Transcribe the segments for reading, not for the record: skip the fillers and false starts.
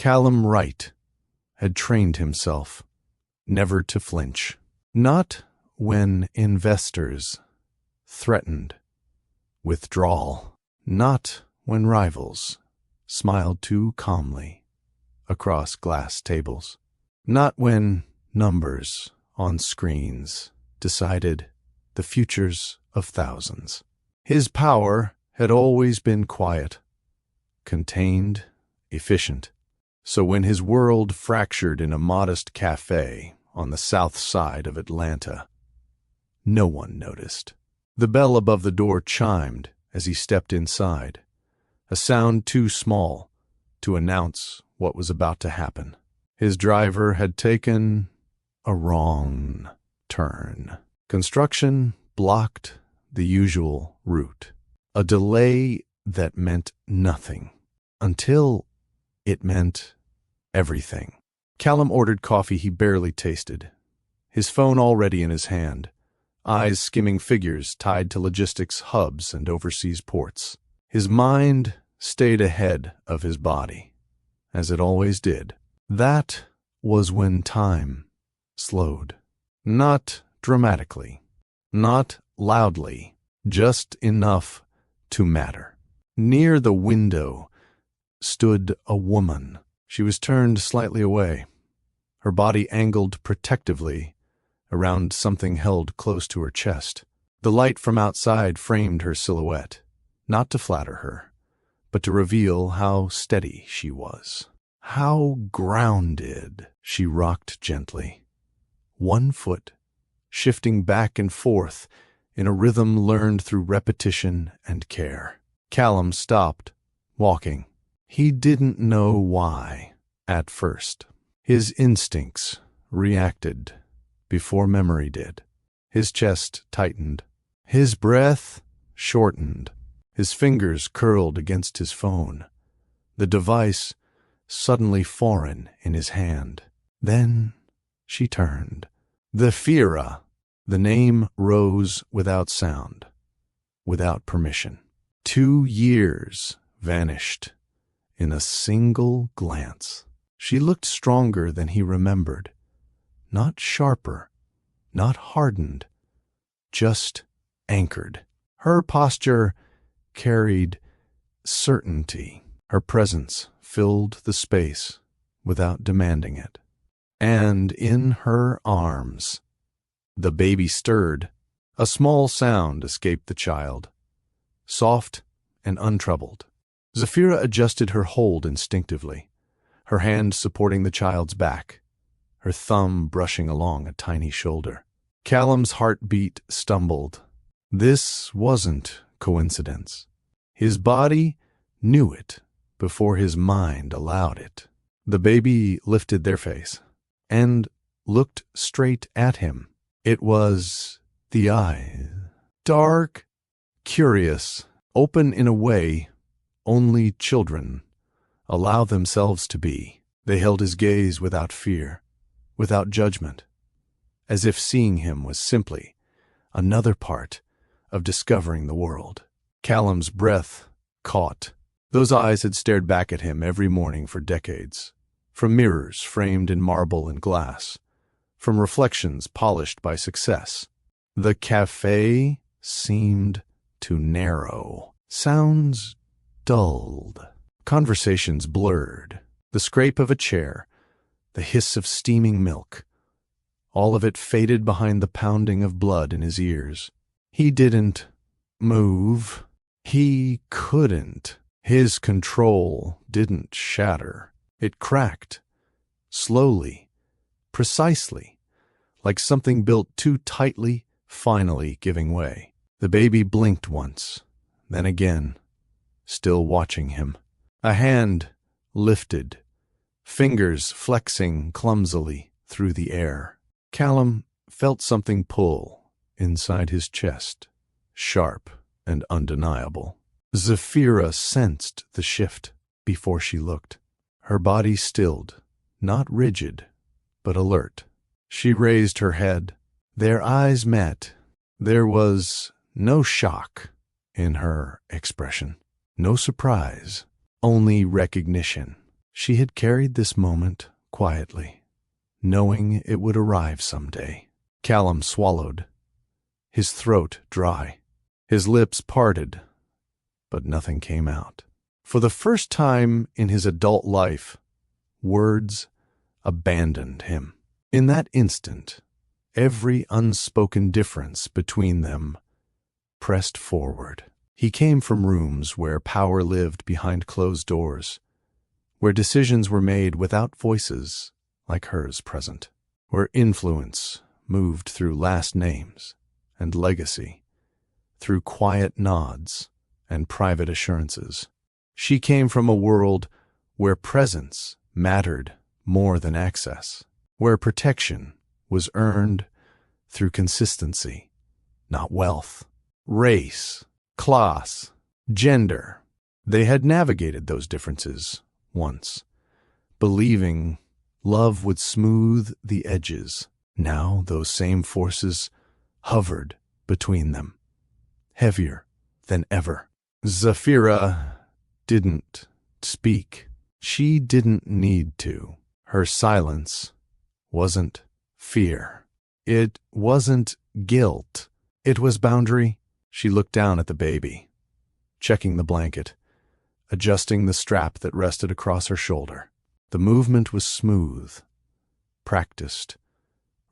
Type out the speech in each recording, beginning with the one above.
Callum Wright had trained himself never to flinch. Not when investors threatened withdrawal. Not when rivals smiled too calmly across glass tables. Not when numbers on screens decided the futures of thousands. His power had always been quiet, contained, efficient. So when his world fractured in a modest cafe on the south side of Atlanta, no one noticed. The bell above the door chimed as he stepped inside, a sound too small to announce what was about to happen. His driver had taken a wrong turn. Construction blocked the usual route. A delay that meant nothing until it meant everything. Callum ordered coffee he barely tasted, his phone already in his hand, eyes skimming figures tied to logistics hubs and overseas ports. His mind stayed ahead of his body, as it always did. That was when time slowed. Not dramatically, not loudly, just enough to matter. Near the window stood a woman. She was turned slightly away, her body angled protectively around something held close to her chest. The light from outside framed her silhouette, not to flatter her, but to reveal how steady she was. How grounded. She rocked gently, one foot shifting back and forth in a rhythm learned through repetition and care. Callum stopped walking. He didn't know why at first. His instincts reacted before memory did. His chest tightened. His breath shortened. His fingers curled against his phone, the device suddenly foreign in his hand. Then she turned. Zafira. The name rose without sound, without permission. 2 years vanished in a single glance. She looked stronger than he remembered. Not sharper, not hardened, just anchored. Her posture carried certainty. Her presence filled the space without demanding it. And in her arms, the baby stirred. A small sound escaped the child, soft and untroubled. Zafira adjusted her hold instinctively, her hand supporting the child's back, her thumb brushing along a tiny shoulder. Callum's heartbeat stumbled. This wasn't coincidence. His body knew it before his mind allowed it. The baby lifted their face and looked straight at him. It was the eyes. Dark, curious, open in a way only children allow themselves to be. They held his gaze without fear, without judgment, as if seeing him was simply another part of discovering the world. Callum's breath caught. Those eyes had stared back at him every morning for decades, from mirrors framed in marble and glass, from reflections polished by success. The cafe seemed to narrow. Sounds dulled. Conversations blurred. The scrape of a chair, the hiss of steaming milk, all of it faded behind the pounding of blood in his ears. He didn't move. He couldn't. His control didn't shatter. It cracked, slowly, precisely, like something built too tightly, finally giving way. The baby blinked once, then again, still watching him. A hand lifted, fingers flexing clumsily through the air. Callum felt something pull inside his chest, sharp and undeniable. Zafira sensed the shift before she looked. Her body stilled, not rigid, but alert. She raised her head. Their eyes met. There was no shock in her expression, no surprise, only recognition. She had carried this moment quietly, knowing it would arrive someday. Callum swallowed, his throat dry, his lips parted, but nothing came out. For the first time in his adult life, words abandoned him. In that instant, every unspoken difference between them pressed forward. He came from rooms where power lived behind closed doors, where decisions were made without voices like hers present, where influence moved through last names and legacy, through quiet nods and private assurances. She came from a world where presence mattered more than access, where protection was earned through consistency, not wealth. Race, class, gender. They had navigated those differences once, believing love would smooth the edges. Now those same forces hovered between them, heavier than ever. Zafira didn't speak. She didn't need to. Her silence wasn't fear. It wasn't guilt. It was boundary. She looked down at the baby, checking the blanket, adjusting the strap that rested across her shoulder. The movement was smooth, practiced,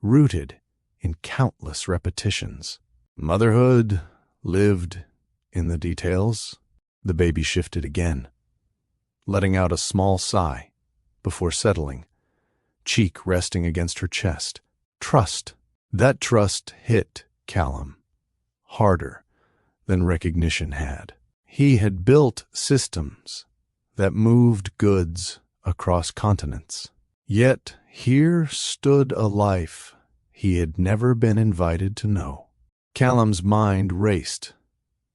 rooted in countless repetitions. Motherhood lived in the details. The baby shifted again, letting out a small sigh before settling, cheek resting against her chest. Trust. That trust hit Callum harder than recognition had. He had built systems that moved goods across continents. Yet here stood a life he had never been invited to know. Callum's mind raced,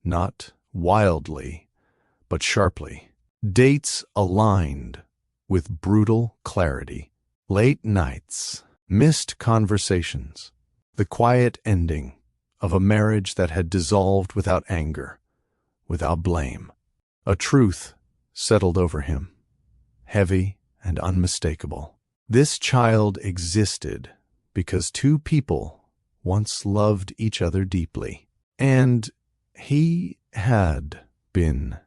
not wildly, but sharply. Dates aligned with brutal clarity. Late nights, missed conversations, the quiet ending of a marriage that had dissolved without anger, without blame. A truth settled over him, heavy and unmistakable. This child existed because two people once loved each other deeply, and he had been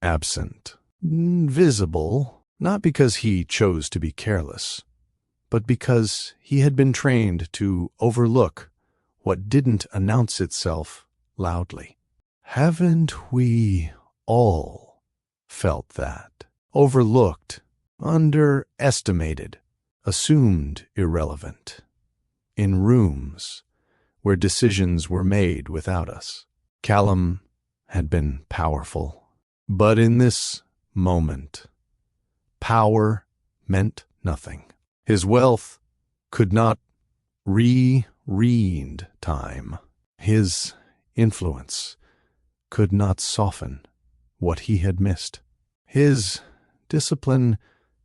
absent, invisible, not because he chose to be careless, but because he had been trained to overlook what didn't announce itself loudly. Haven't we all felt that? Overlooked, underestimated, assumed irrelevant, in rooms where decisions were made without us. Callum had been powerful, but in this moment, power meant nothing. His wealth could not read time. His influence could not soften what he had missed. His discipline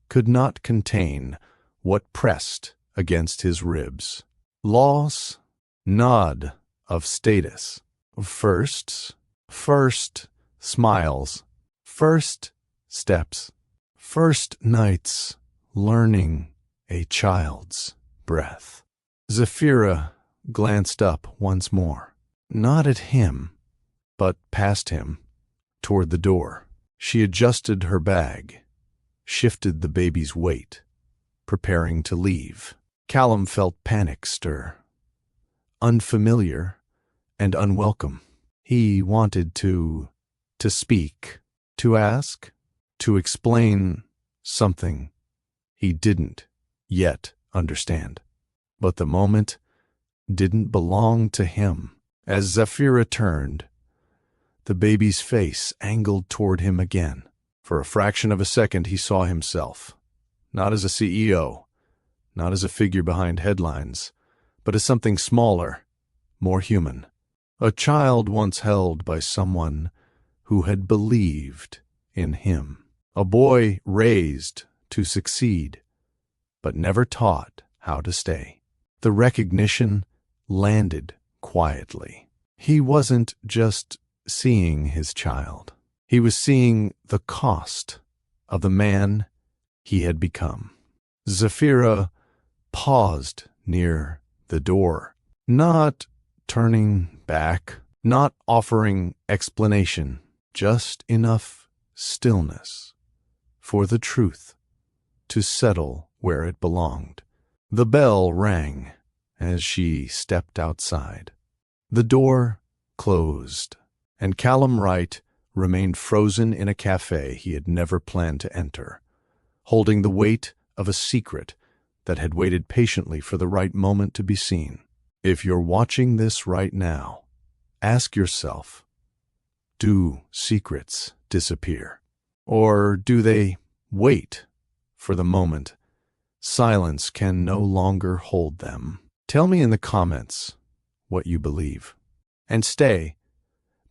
could not contain what pressed against his ribs. Loss, nod of status, firsts, first smiles, first steps, first nights, learning a child's breath. Zafira glanced up once more, not at him, but past him, toward the door. She adjusted her bag, shifted the baby's weight, preparing to leave. Callum felt panic stir, unfamiliar and unwelcome. He wanted to speak, to ask, to explain something he didn't yet understand. But the moment didn't belong to him. As Zafira turned, the baby's face angled toward him again. For a fraction of a second he saw himself, not as a CEO, not as a figure behind headlines, but as something smaller, more human. A child once held by someone who had believed in him. A boy raised to succeed, but never taught how to stay. The recognition landed quietly. He wasn't just seeing his child. He was seeing the cost of the man he had become. Zafira paused near the door, not turning back, not offering explanation, just enough stillness for the truth to settle where it belonged. The bell rang as she stepped outside. The door closed, and Callum Wright remained frozen in a cafe he had never planned to enter, holding the weight of a secret that had waited patiently for the right moment to be seen. If you're watching this right now, ask yourself, do secrets disappear? Or do they wait for the moment silence can no longer hold them? Tell me in the comments what you believe. And stay,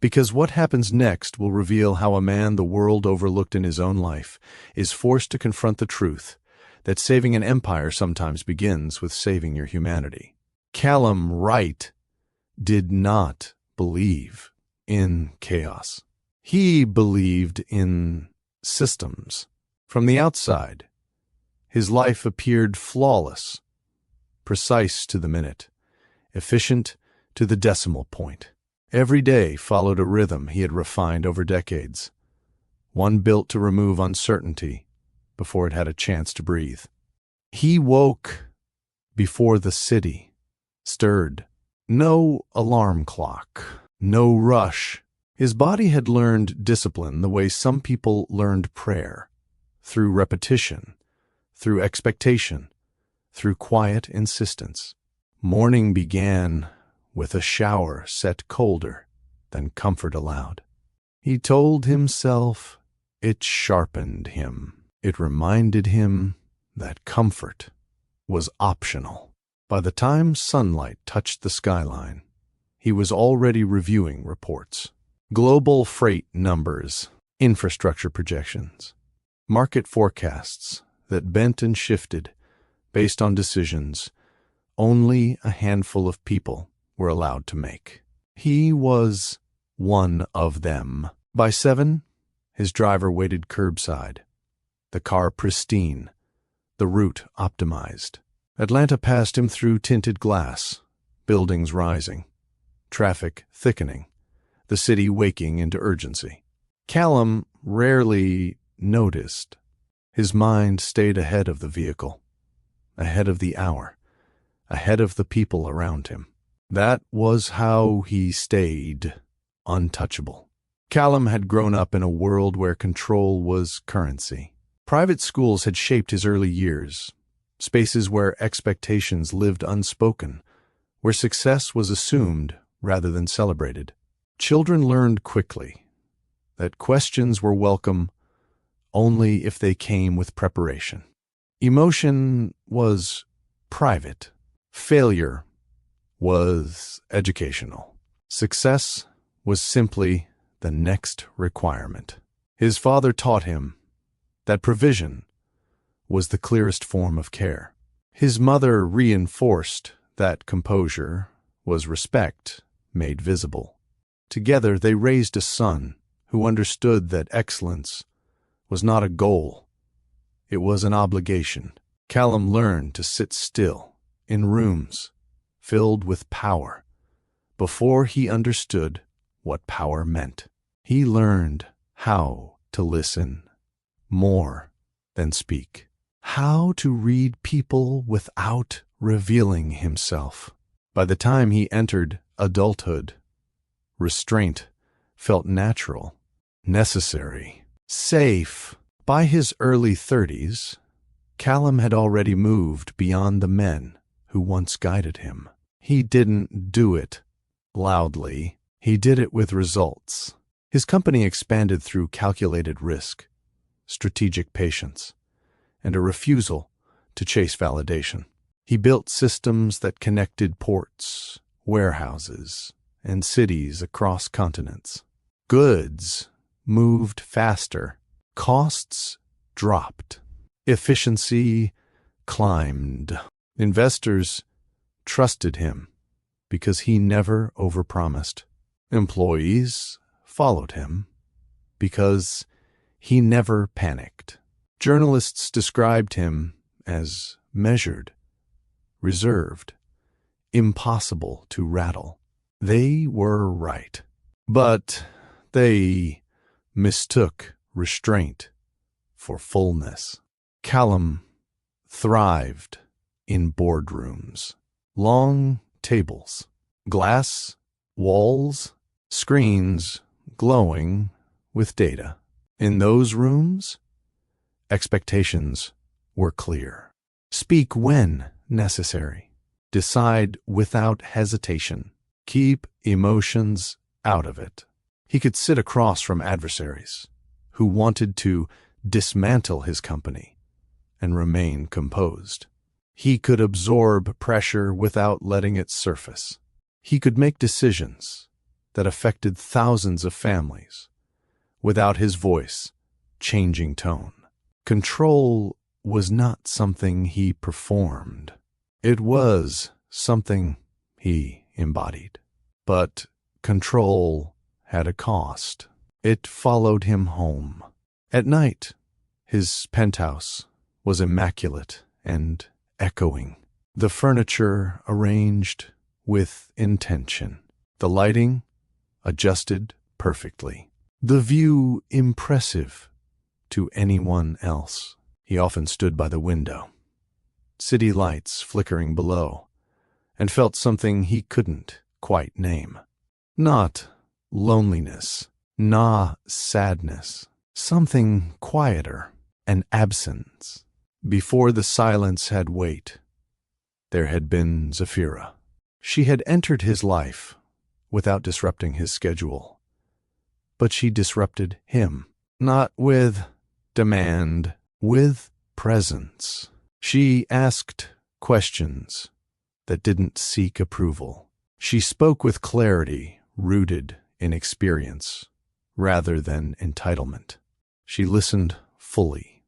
because what happens next will reveal how a man the world overlooked in his own life is forced to confront the truth that saving an empire sometimes begins with saving your humanity. Callum Wright did not believe in chaos. He believed in systems. From the outside, his life appeared flawless, precise to the minute, efficient to the decimal point. Every day followed a rhythm he had refined over decades, one built to remove uncertainty before it had a chance to breathe. He woke before the city stirred. No alarm clock, no rush. His body had learned discipline the way some people learned prayer, through repetition, through expectation, through quiet insistence. Morning began with a shower set colder than comfort allowed. He told himself it sharpened him. It reminded him that comfort was optional. By the time sunlight touched the skyline, he was already reviewing reports. Global freight numbers, infrastructure projections, market forecasts that bent and shifted based on decisions only a handful of people were allowed to make. He was one of them. By 7, his driver waited curbside, the car pristine, the route optimized. Atlanta passed him through tinted glass, buildings rising, traffic thickening, the city waking into urgency. Callum rarely noticed. His mind stayed ahead of the vehicle, ahead of the hour, ahead of the people around him. That was how he stayed untouchable. Callum had grown up in a world where control was currency. Private schools had shaped his early years, spaces where expectations lived unspoken, where success was assumed rather than celebrated. Children learned quickly that questions were welcome only if they came with preparation. Emotion was private. Failure was educational. Success was simply the next requirement. His father taught him that provision was the clearest form of care. His mother reinforced that composure was respect made visible. Together they raised a son who understood that excellence was not a goal, it was an obligation. Callum learned to sit still in rooms filled with power before he understood what power meant. He learned how to listen more than speak, how to read people without revealing himself. By the time he entered adulthood, restraint felt natural, necessary, safe. By his early 30s, Callum had already moved beyond the men who once guided him. He didn't do it loudly. He did it with results. His company expanded through calculated risk, strategic patience, and a refusal to chase validation. He built systems that connected ports, warehouses, and cities across continents. Goods moved faster. Costs dropped. Efficiency climbed. Investors trusted him because he never overpromised. Employees followed him because he never panicked. Journalists described him as measured, reserved, impossible to rattle. They were right. But they mistook restraint for fullness. Callum thrived in boardrooms. Long tables, glass walls, screens glowing with data. In those rooms, expectations were clear. Speak when necessary. Decide without hesitation. Keep emotions out of it. He could sit across from adversaries who wanted to dismantle his company and remain composed. He could absorb pressure without letting it surface. He could make decisions that affected thousands of families without his voice changing tone. Control was not something he performed. It was something he embodied. But control had a cost. It followed him home. At night, his penthouse was immaculate and echoing. The furniture arranged with intention. The lighting adjusted perfectly. The view impressive to anyone else. He often stood by the window, city lights flickering below, and felt something he couldn't quite name. Not loneliness, not sadness, something quieter, an absence. Before the silence had weight, there had been Zafira. She had entered his life without disrupting his schedule, but she disrupted him, not with demand, with presence. She asked questions that didn't seek approval. She spoke with clarity rooted in experience rather than entitlement. She listened fully,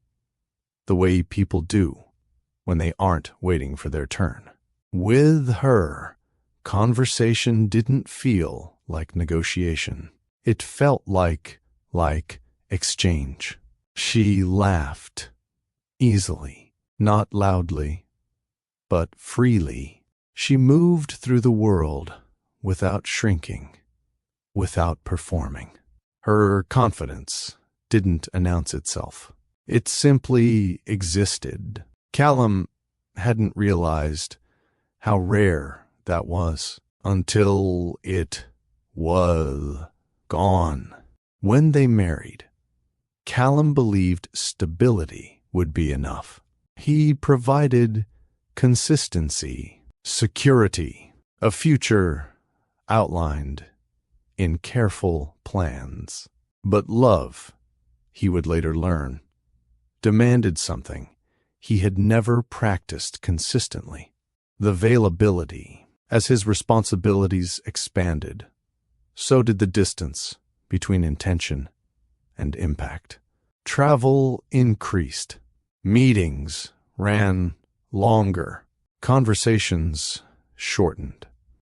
the way people do when they aren't waiting for their turn. With her, conversation didn't feel like negotiation. It felt like exchange. She laughed easily, not loudly, but freely. She moved through the world without shrinking, without performing. Her confidence didn't announce itself. It simply existed. Callum hadn't realized how rare that was until it was gone. When they married, Callum believed stability would be enough. He provided consistency, security, a future outlined in careful plans. But love, he would later learn, demanded something he had never practiced consistently: the availability. As his responsibilities expanded, so did the distance between intention and impact. Travel increased. Meetings ran longer. Conversations shortened.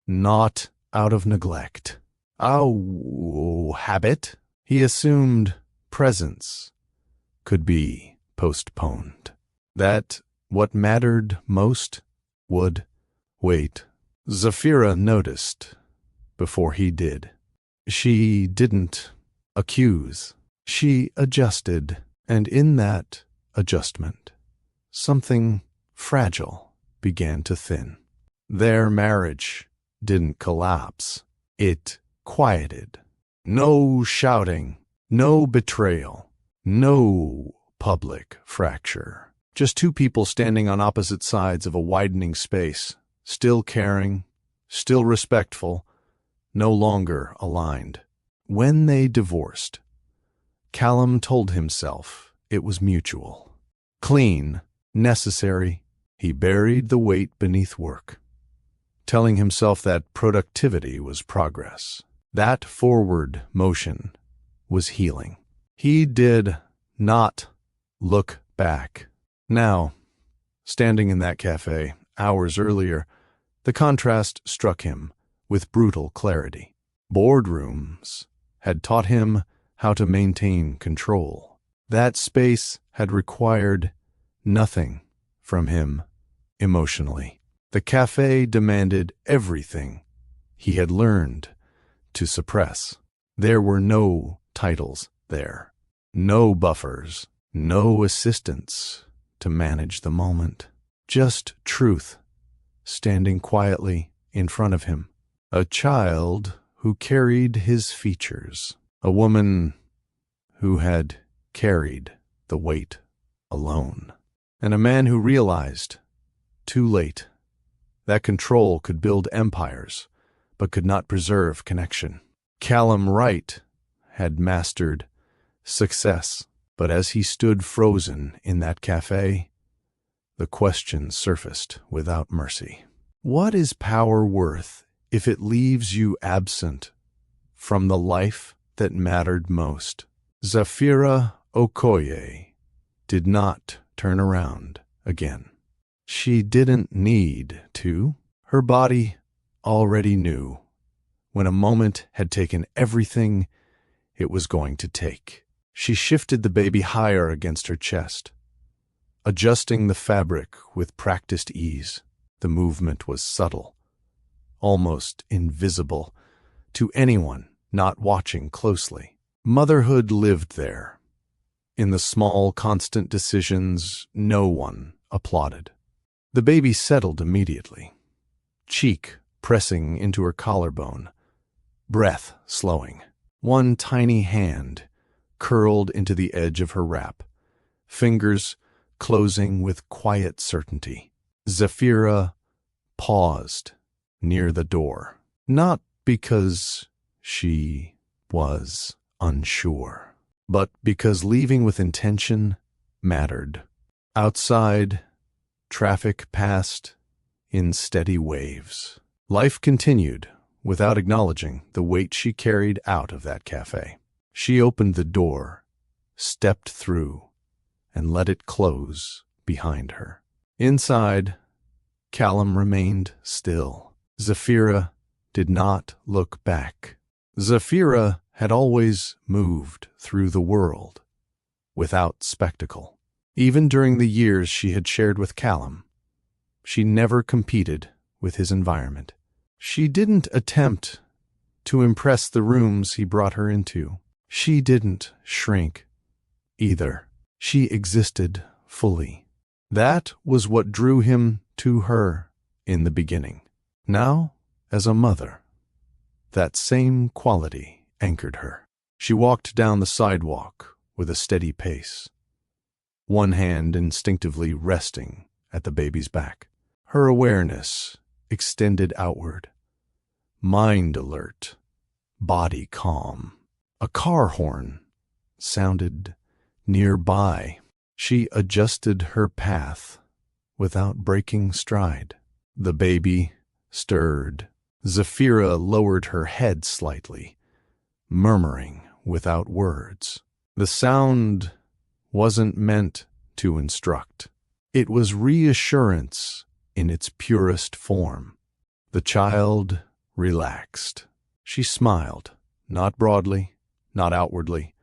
Not out of neglect. Habit. He assumed presence could be postponed. That what mattered most would wait. Zafira noticed before he did. She didn't accuse. She adjusted, and in that adjustment, something fragile began to thin. Their marriage didn't collapse. It quieted. No shouting, no betrayal, no public fracture. Just two people standing on opposite sides of a widening space, still caring, still respectful, no longer aligned. When they divorced, Callum told himself it was mutual. Clean, necessary, he buried the weight beneath work, telling himself that productivity was progress. That forward motion was healing. He did not look back. Now, standing in that cafe hours earlier, the contrast struck him with brutal clarity. Boardrooms had taught him how to maintain control. That space had required nothing from him emotionally. The cafe demanded everything he had learned to suppress. There were no titles there, no buffers, no assistants to manage the moment. Just truth standing quietly in front of him. A child who carried his features. A woman who had carried the weight alone. And a man who realized, too late, that control could build empires, but could not preserve connection. Callum Wright had mastered success, but as he stood frozen in that cafe, the question surfaced without mercy. What is power worth if it leaves you absent from the life that mattered most? Zafira Okoye did not turn around again. She didn't need to. Her body already knew when a moment had taken everything it was going to take. She shifted the baby higher against her chest, adjusting the fabric with practiced ease. The movement was subtle, almost invisible to anyone not watching closely. Motherhood lived there. In the small, constant decisions no one applauded. The baby settled immediately, cheek pressing into her collarbone, breath slowing. One tiny hand curled into the edge of her wrap, fingers closing with quiet certainty. Zafira paused near the door, not because she was unsure, but because leaving with intention mattered. Outside, traffic passed in steady waves. Life continued without acknowledging the weight she carried out of that cafe. She opened the door, stepped through, and let it close behind her. Inside, Callum remained still. Zafira did not look back. Zafira had always moved through the world without spectacle. Even during the years she had shared with Callum, she never competed with his environment. She didn't attempt to impress the rooms he brought her into. She didn't shrink either. She existed fully. That was what drew him to her in the beginning. Now, as a mother, that same quality anchored her. She walked down the sidewalk with a steady pace, one hand instinctively resting at the baby's back. Her awareness extended outward, mind alert, body calm. A car horn sounded nearby. She adjusted her path without breaking stride. The baby stirred. Zafira lowered her head slightly, murmuring without words. The sound wasn't meant to instruct. It was reassurance in its purest form. The child relaxed. She smiled, not broadly, not outwardly,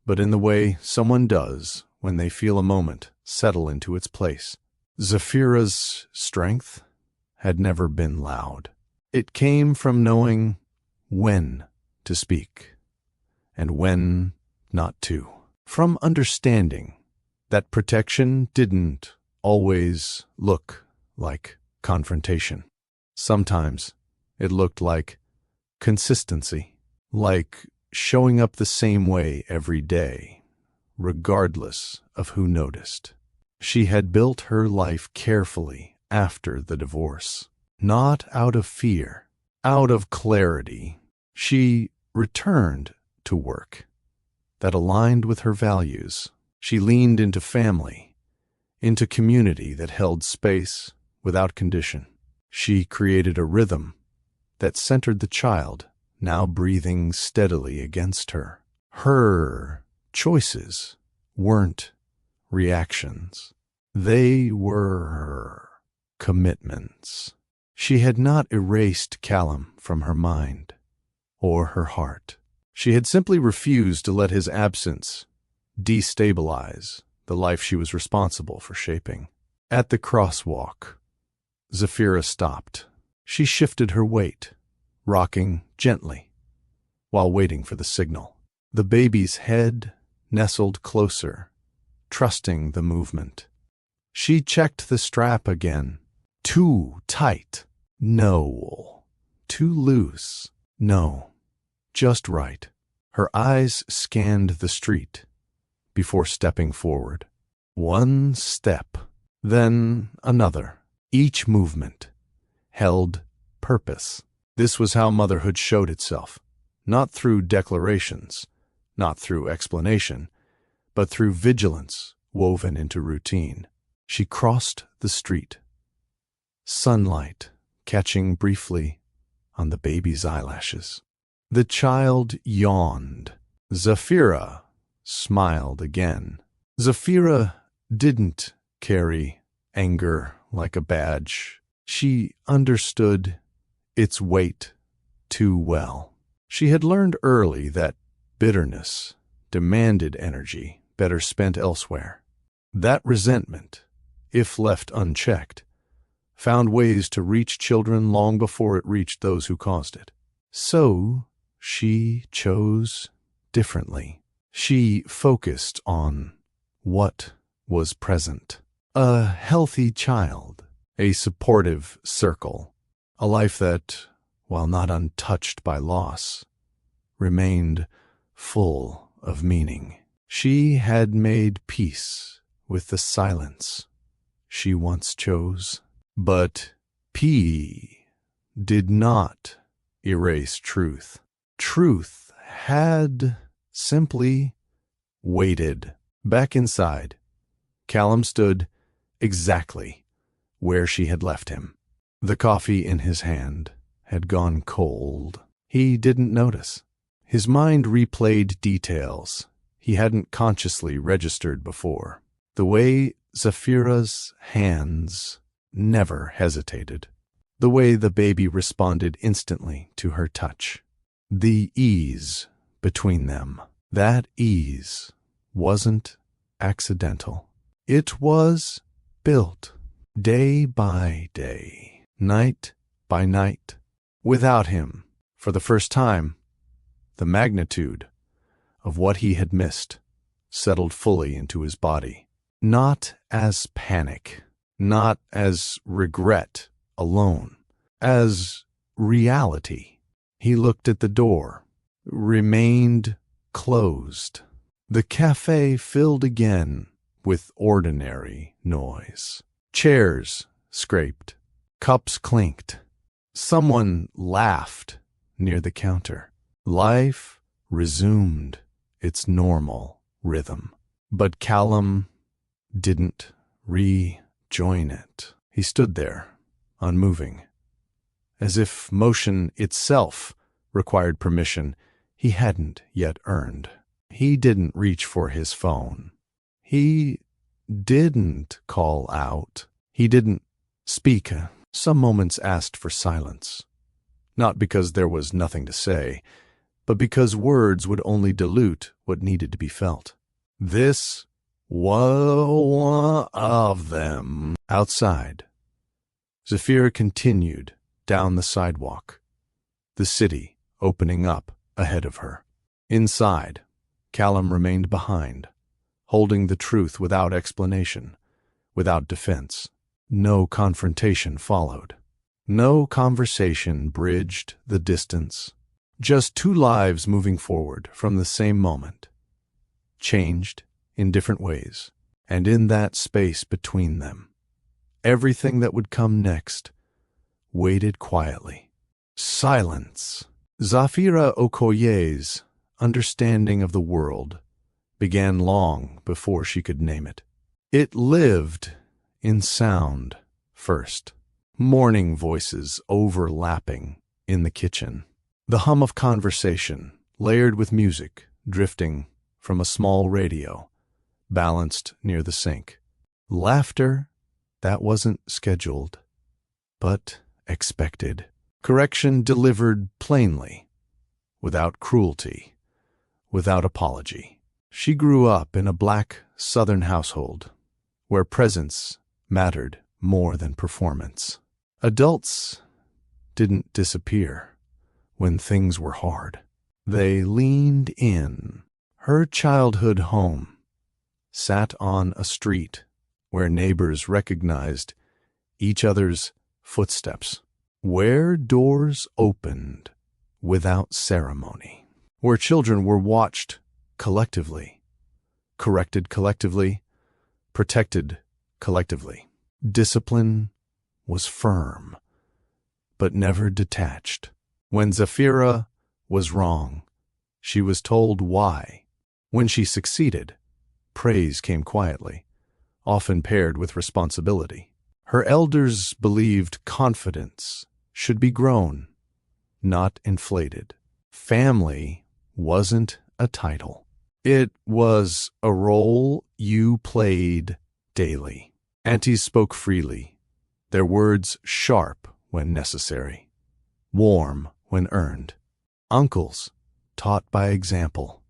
but in the way someone does when they feel a moment settle into its place. Zafira's strength had never been loud. It came from knowing when to speak and when not to. From understanding that protection didn't always look like confrontation. Sometimes it looked like consistency, like showing up the same way every day, regardless of who noticed. She had built her life carefully after the divorce, not out of fear, out of clarity. She returned to work that aligned with her values. She leaned into family, into community that held space without condition. She created a rhythm that centered the child, now breathing steadily against her. Her choices weren't reactions. They were her commitments. She had not erased Callum from her mind or her heart. She had simply refused to let his absence destabilize the life she was responsible for shaping. At the crosswalk, Zafira stopped. She shifted her weight, rocking gently, while waiting for the signal. The baby's head nestled closer, trusting the movement. She checked the strap again. Too tight. No. Too loose. No. Just right. Her eyes scanned the street before stepping forward. One step, then another. Each movement held purpose. This was how motherhood showed itself, not through declarations, not through explanation, but through vigilance woven into routine. She crossed the street, sunlight catching briefly on the baby's eyelashes. The child yawned. Zafira smiled again. Zafira didn't carry anger like a badge. She understood its weight too well. She had learned early that bitterness demanded energy better spent elsewhere. That resentment, if left unchecked, found ways to reach children long before it reached those who caused it. So she chose differently. She focused on what was present. A healthy child, a supportive circle, a life that, while not untouched by loss, remained full of meaning. She had made peace with the silence she once chose. But P did not erase truth. Truth had simply waited. Back inside, Callum stood exactly where she had left him. The coffee in his hand had gone cold. He didn't notice. His mind replayed details he hadn't consciously registered before. The way Zafira's hands never hesitated. The way the baby responded instantly to her touch. The ease between them. That ease wasn't accidental. It was built day by day, night by night. Without him, for the first time, the magnitude of what he had missed settled fully into his body. Not as panic, not as regret alone, as reality. He looked at the door, remained closed. The cafe filled again with ordinary noise. Chairs scraped, cups clinked. Someone laughed near the counter. Life resumed its normal rhythm. But Callum didn't rejoin it. He stood there, unmoving, as if motion itself required permission he hadn't yet earned. He didn't reach for his phone. He didn't call out. He didn't speak. Some moments asked for silence, not because there was nothing to say, but because words would only dilute what needed to be felt. This was one of them. Outside, Zafira continued down the sidewalk, the city opening up ahead of her. Inside, Callum remained behind, holding the truth without explanation, without defense. No confrontation followed. No conversation bridged the distance. Just two lives moving forward from the same moment, changed in different ways, and in that space between them, everything that would come next waited quietly. Silence. Zafira Okoye's understanding of the world began long before she could name it. It lived in sound first. Morning voices overlapping in the kitchen. The hum of conversation, layered with music, drifting from a small radio, balanced near the sink. Laughter that wasn't scheduled, but expected. Correction delivered plainly, without cruelty, without apology. She grew up in a black Southern household where presence mattered more than performance. Adults didn't disappear when things were hard. They leaned in. Her childhood home sat on a street where neighbors recognized each other's footsteps, where doors opened without ceremony, where children were watched collectively, corrected collectively, protected collectively. Discipline was firm, but never detached. When Zafira was wrong, she was told why. When she succeeded, praise came quietly, often paired with responsibility. Her elders believed confidence should be grown, not inflated. Family wasn't a title. It was a role you played daily. Aunties spoke freely, their words sharp when necessary, warm when earned. Uncles taught by example,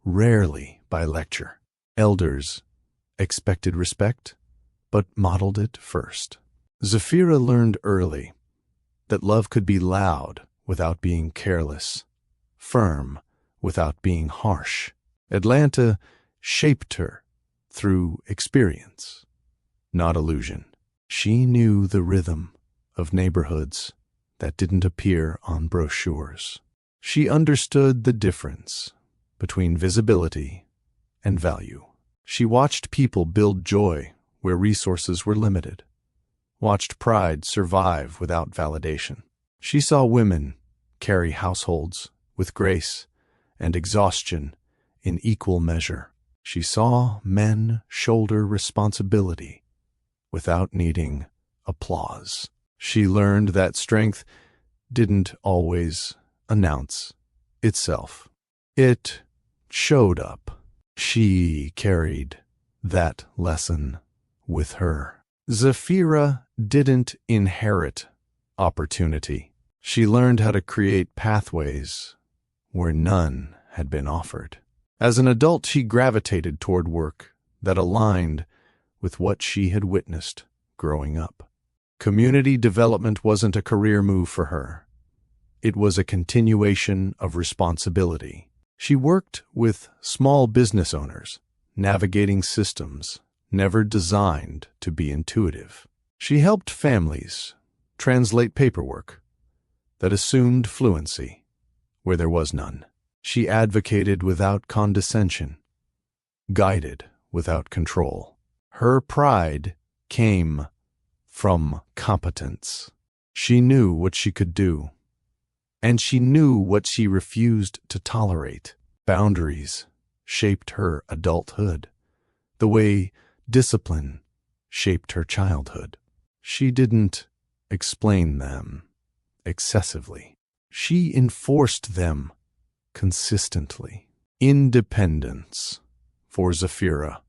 rarely by lecture. Elders expected respect, but modeled it first. Zafira learned early that love could be loud without being careless, firm without being harsh. Atlanta shaped her through experience, not illusion. She knew the rhythm of neighborhoods that didn't appear on brochures. She understood the difference between visibility and value. She watched people build joy where resources were limited, watched pride survive without validation. She saw women carry households with grace and exhaustion in equal measure. She saw men shoulder responsibility without needing applause. She learned that strength didn't always announce itself. It showed up. She carried that lesson with her. Zafira didn't inherit opportunity. She learned how to create pathways where none had been offered. As an adult, she gravitated toward work that aligned with what she had witnessed growing up. Community development wasn't a career move for her. It was a continuation of responsibility. She worked with small business owners, navigating systems never designed to be intuitive. She helped families translate paperwork that assumed fluency where there was none. She advocated without condescension, guided without control. Her pride came from competence. She knew what she could do, and she knew what she refused to tolerate. Boundaries shaped her adulthood, the way discipline shaped her childhood. She didn't explain them excessively. She enforced them consistently. Independence for Zafira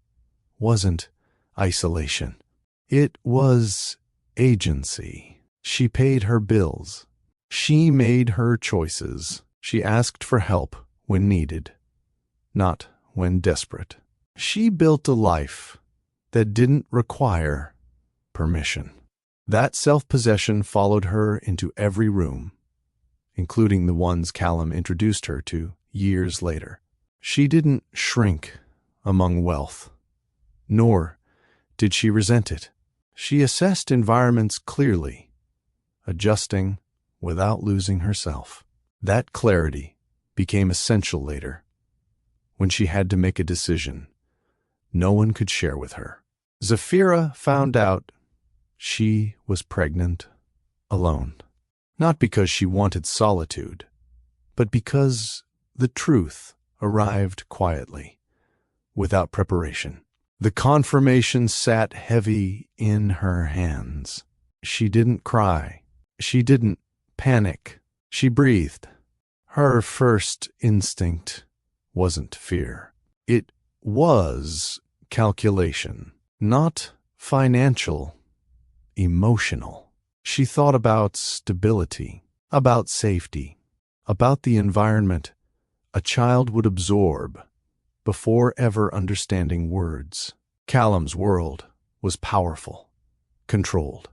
wasn't isolation. It was agency. She paid her bills. She made her choices. She asked for help when needed, not when desperate. She built a life that didn't require permission. That self-possession followed her into every room, including the ones Callum introduced her to years later. She didn't shrink among wealth, nor did she resent it. She assessed environments clearly, adjusting without losing herself. That clarity became essential later, when she had to make a decision no one could share with her. Zafira found out she was pregnant alone, not because she wanted solitude, but because the truth arrived quietly, without preparation. The confirmation sat heavy in her hands. She didn't cry. She didn't panic. She breathed. Her first instinct wasn't fear. It was calculation, not financial, emotional. She thought about stability, about safety, about the environment a child would absorb before ever understanding words. Callum's world was powerful, controlled,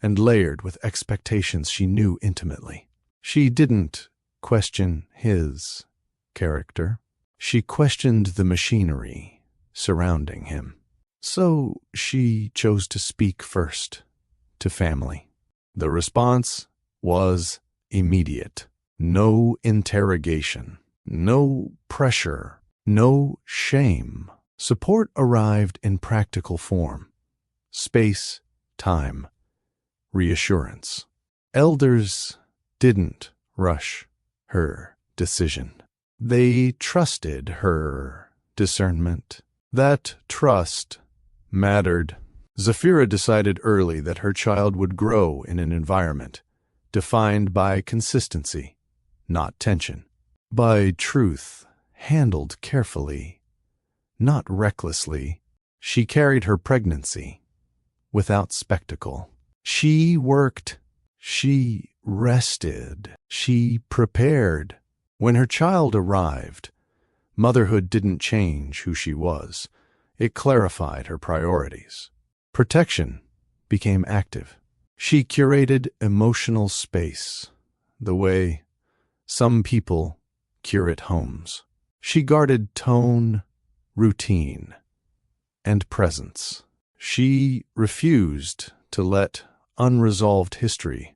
and layered with expectations she knew intimately. She didn't question his character. She questioned the machinery surrounding him. So she chose to speak first to family. The response was immediate. No interrogation, no pressure, no shame. Support arrived in practical form. Space, time, reassurance. Elders didn't rush her decision. They trusted her discernment. That trust mattered. Zafira decided early that her child would grow in an environment defined by consistency, not tension, by truth handled carefully, not recklessly. She carried her pregnancy without spectacle. She worked, she rested, she prepared. When her child arrived, motherhood didn't change who she was. It clarified her priorities. Protection became active. She curated emotional space, the way some people curate homes. She guarded tone, routine, and presence. She refused to let unresolved history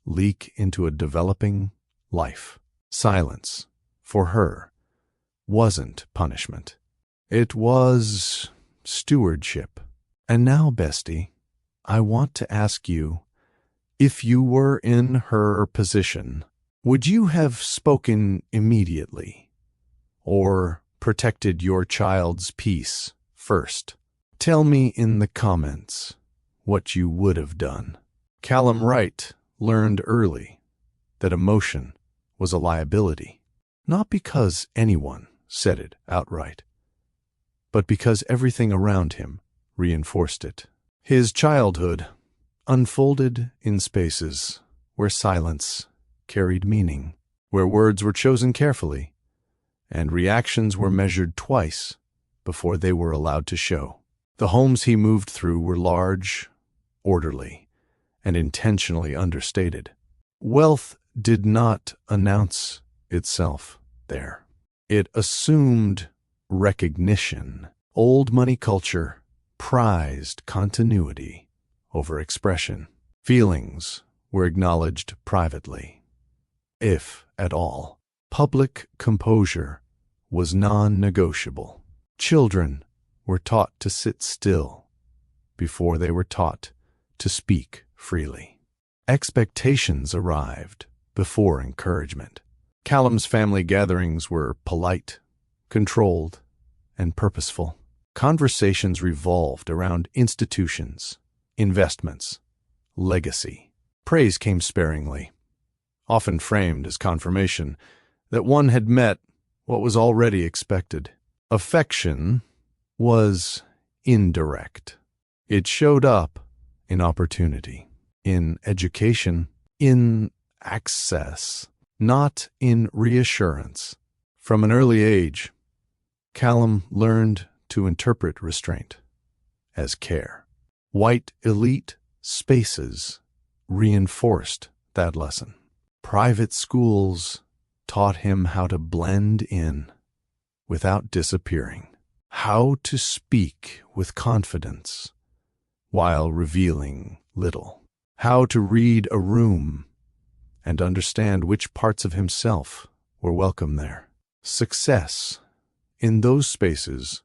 leak into a developing life. Silence, for her, wasn't punishment. It was stewardship. And now, bestie, I want to ask you, if you were in her position, would you have spoken immediately or protected your child's peace first? Tell me in the comments what you would have done. Callum Wright learned early that emotion was a liability, not because anyone said it outright, but because everything around him reinforced it. His childhood unfolded in spaces where silence carried meaning, where words were chosen carefully, and reactions were measured twice before they were allowed to show. The homes he moved through were large, orderly, and intentionally understated. Wealth did not announce itself there. It assumed recognition. Old money culture prized continuity over expression. Feelings were acknowledged privately, if at all. Public composure was non-negotiable. Children were taught to sit still before they were taught to speak freely. Expectations arrived before encouragement. Callum's family gatherings were polite, controlled, and purposeful. Conversations revolved around institutions, investments, legacy. Praise came sparingly, often framed as confirmation that one had met what was already expected. Affection was indirect. It showed up in opportunity, in education, in access, not in reassurance. From an early age, Callum learned to interpret restraint as care. White elite spaces reinforced that lesson. Private schools taught him how to blend in without disappearing, how to speak with confidence while revealing little, how to read a room and understand which parts of himself were welcome there. Success in those spaces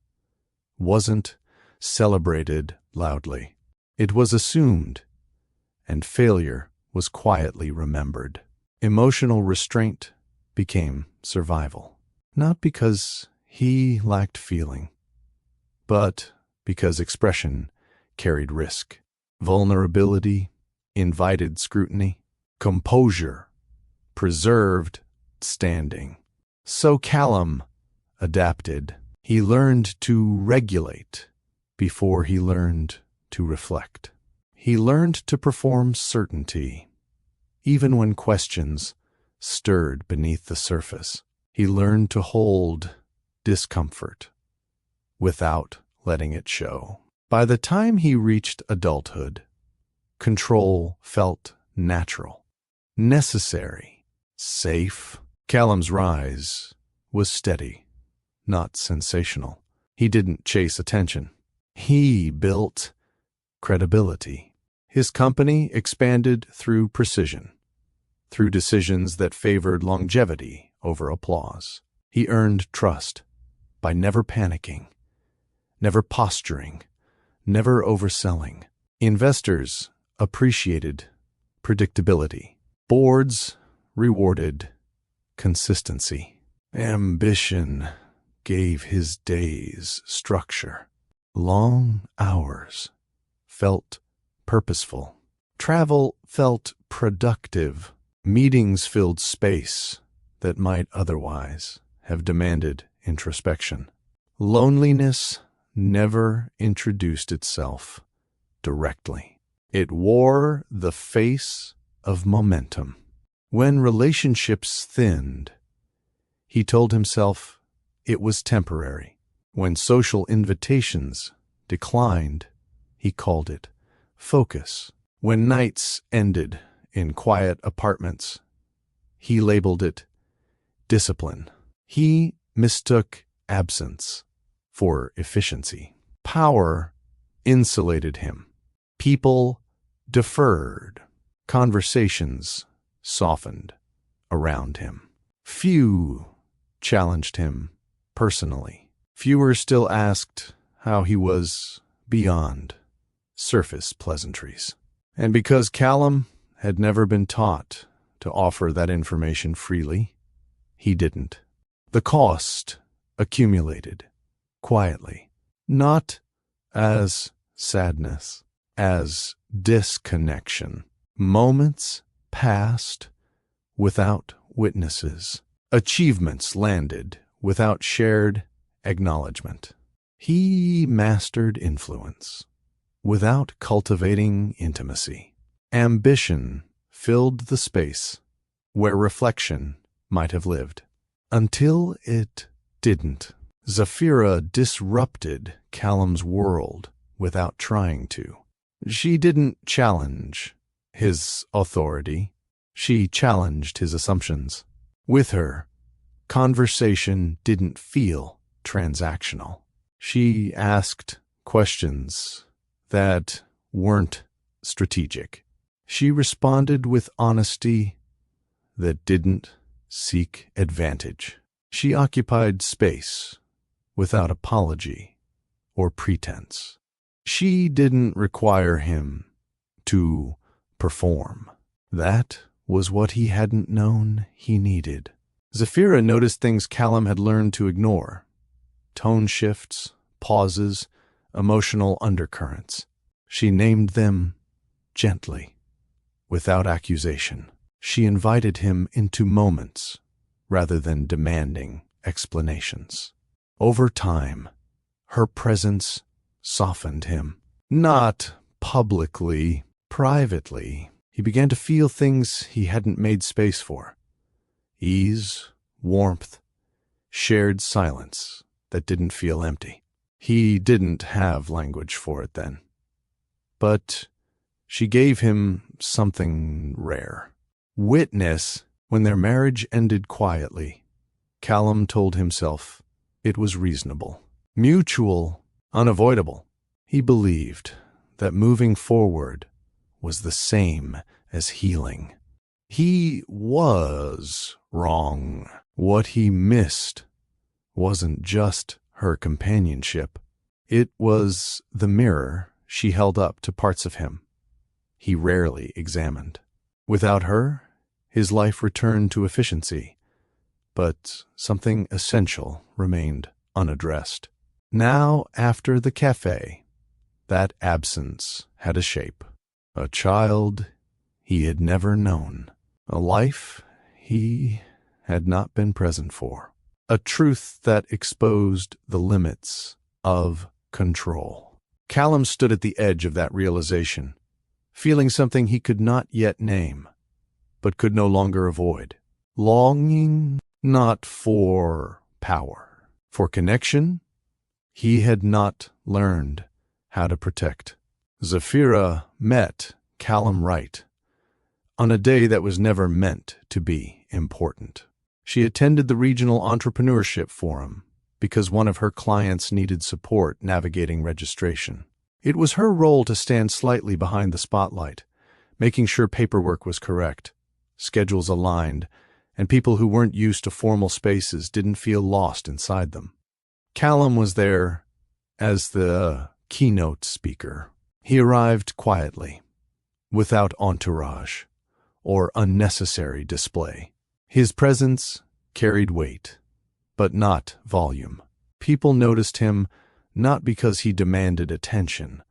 wasn't celebrated loudly. It was assumed, and failure was quietly remembered. Emotional restraint became survival, not because he lacked feeling, but because expression carried risk. Vulnerability invited scrutiny. Composure preserved standing. So Callum adapted. He learned to regulate before he learned to reflect. He learned to perform certainty, even when questions stirred beneath the surface. He learned to hold discomfort without letting it show. By the time he reached adulthood, control felt natural, necessary, safe. Callum's rise was steady, not sensational. He didn't chase attention. He built credibility. His company expanded through precision, through decisions that favored longevity over applause. He earned trust by never panicking, never posturing, never overselling. Investors appreciated predictability. Boards rewarded consistency. Ambition gave his days structure. Long hours felt purposeful. Travel felt productive. Meetings filled space that might otherwise have demanded introspection. Loneliness never introduced itself directly. It wore the face of momentum. When relationships thinned, he told himself it was temporary. When social invitations declined, he called it focus. When nights ended in quiet apartments, he labeled it discipline. He mistook absence for efficiency. Power insulated him. People deferred. Conversations softened around him. Few challenged him personally. Fewer still asked how he was beyond surface pleasantries. And because Callum had never been taught to offer that information freely, he didn't. The cost accumulated quietly, not as sadness, as disconnection. Moments passed without witnesses. Achievements landed without shared acknowledgement. He mastered influence without cultivating intimacy. Ambition filled the space where reflection might have lived. Until it didn't. Zafira disrupted Callum's world without trying to. She didn't challenge his authority. She challenged his assumptions. With her, conversation didn't feel transactional. She asked questions that weren't strategic. She responded with honesty that didn't seek advantage. She occupied space without apology or pretense. She didn't require him to perform. That was what he hadn't known he needed. Zafira noticed things Callum had learned to ignore. Tone shifts, pauses, emotional undercurrents. She named them gently, without accusation. She invited him into moments rather than demanding explanations. Over time, her presence softened him. Not publicly, privately. He began to feel things he hadn't made space for. Ease, warmth, shared silence that didn't feel empty. He didn't have language for it then. But she gave him something rare. Witness. When their marriage ended quietly, Callum told himself it was reasonable, mutual, unavoidable. He believed that moving forward was the same as healing. He was wrong. What he missed wasn't just her companionship. It was the mirror she held up to parts of him he rarely examined. Without her, his life returned to efficiency, but something essential remained unaddressed. Now, after the cafe, that absence had a shape. A child he had never known. A life he had not been present for. A truth that exposed the limits of control. Callum stood at the edge of that realization, feeling something he could not yet name, but could no longer avoid. Longing not for power, For connection, he had not learned how to protect. Zafira met Callum Wright on a day that was never meant to be important. She attended the regional entrepreneurship forum because one of her clients needed support navigating registration. It was her role to stand slightly behind the spotlight, making sure paperwork was correct, schedules aligned, and people who weren't used to formal spaces didn't feel lost inside them. Callum was there as the keynote speaker. He arrived quietly, without entourage or unnecessary display. His presence carried weight, but not volume. People noticed him not because he demanded attention,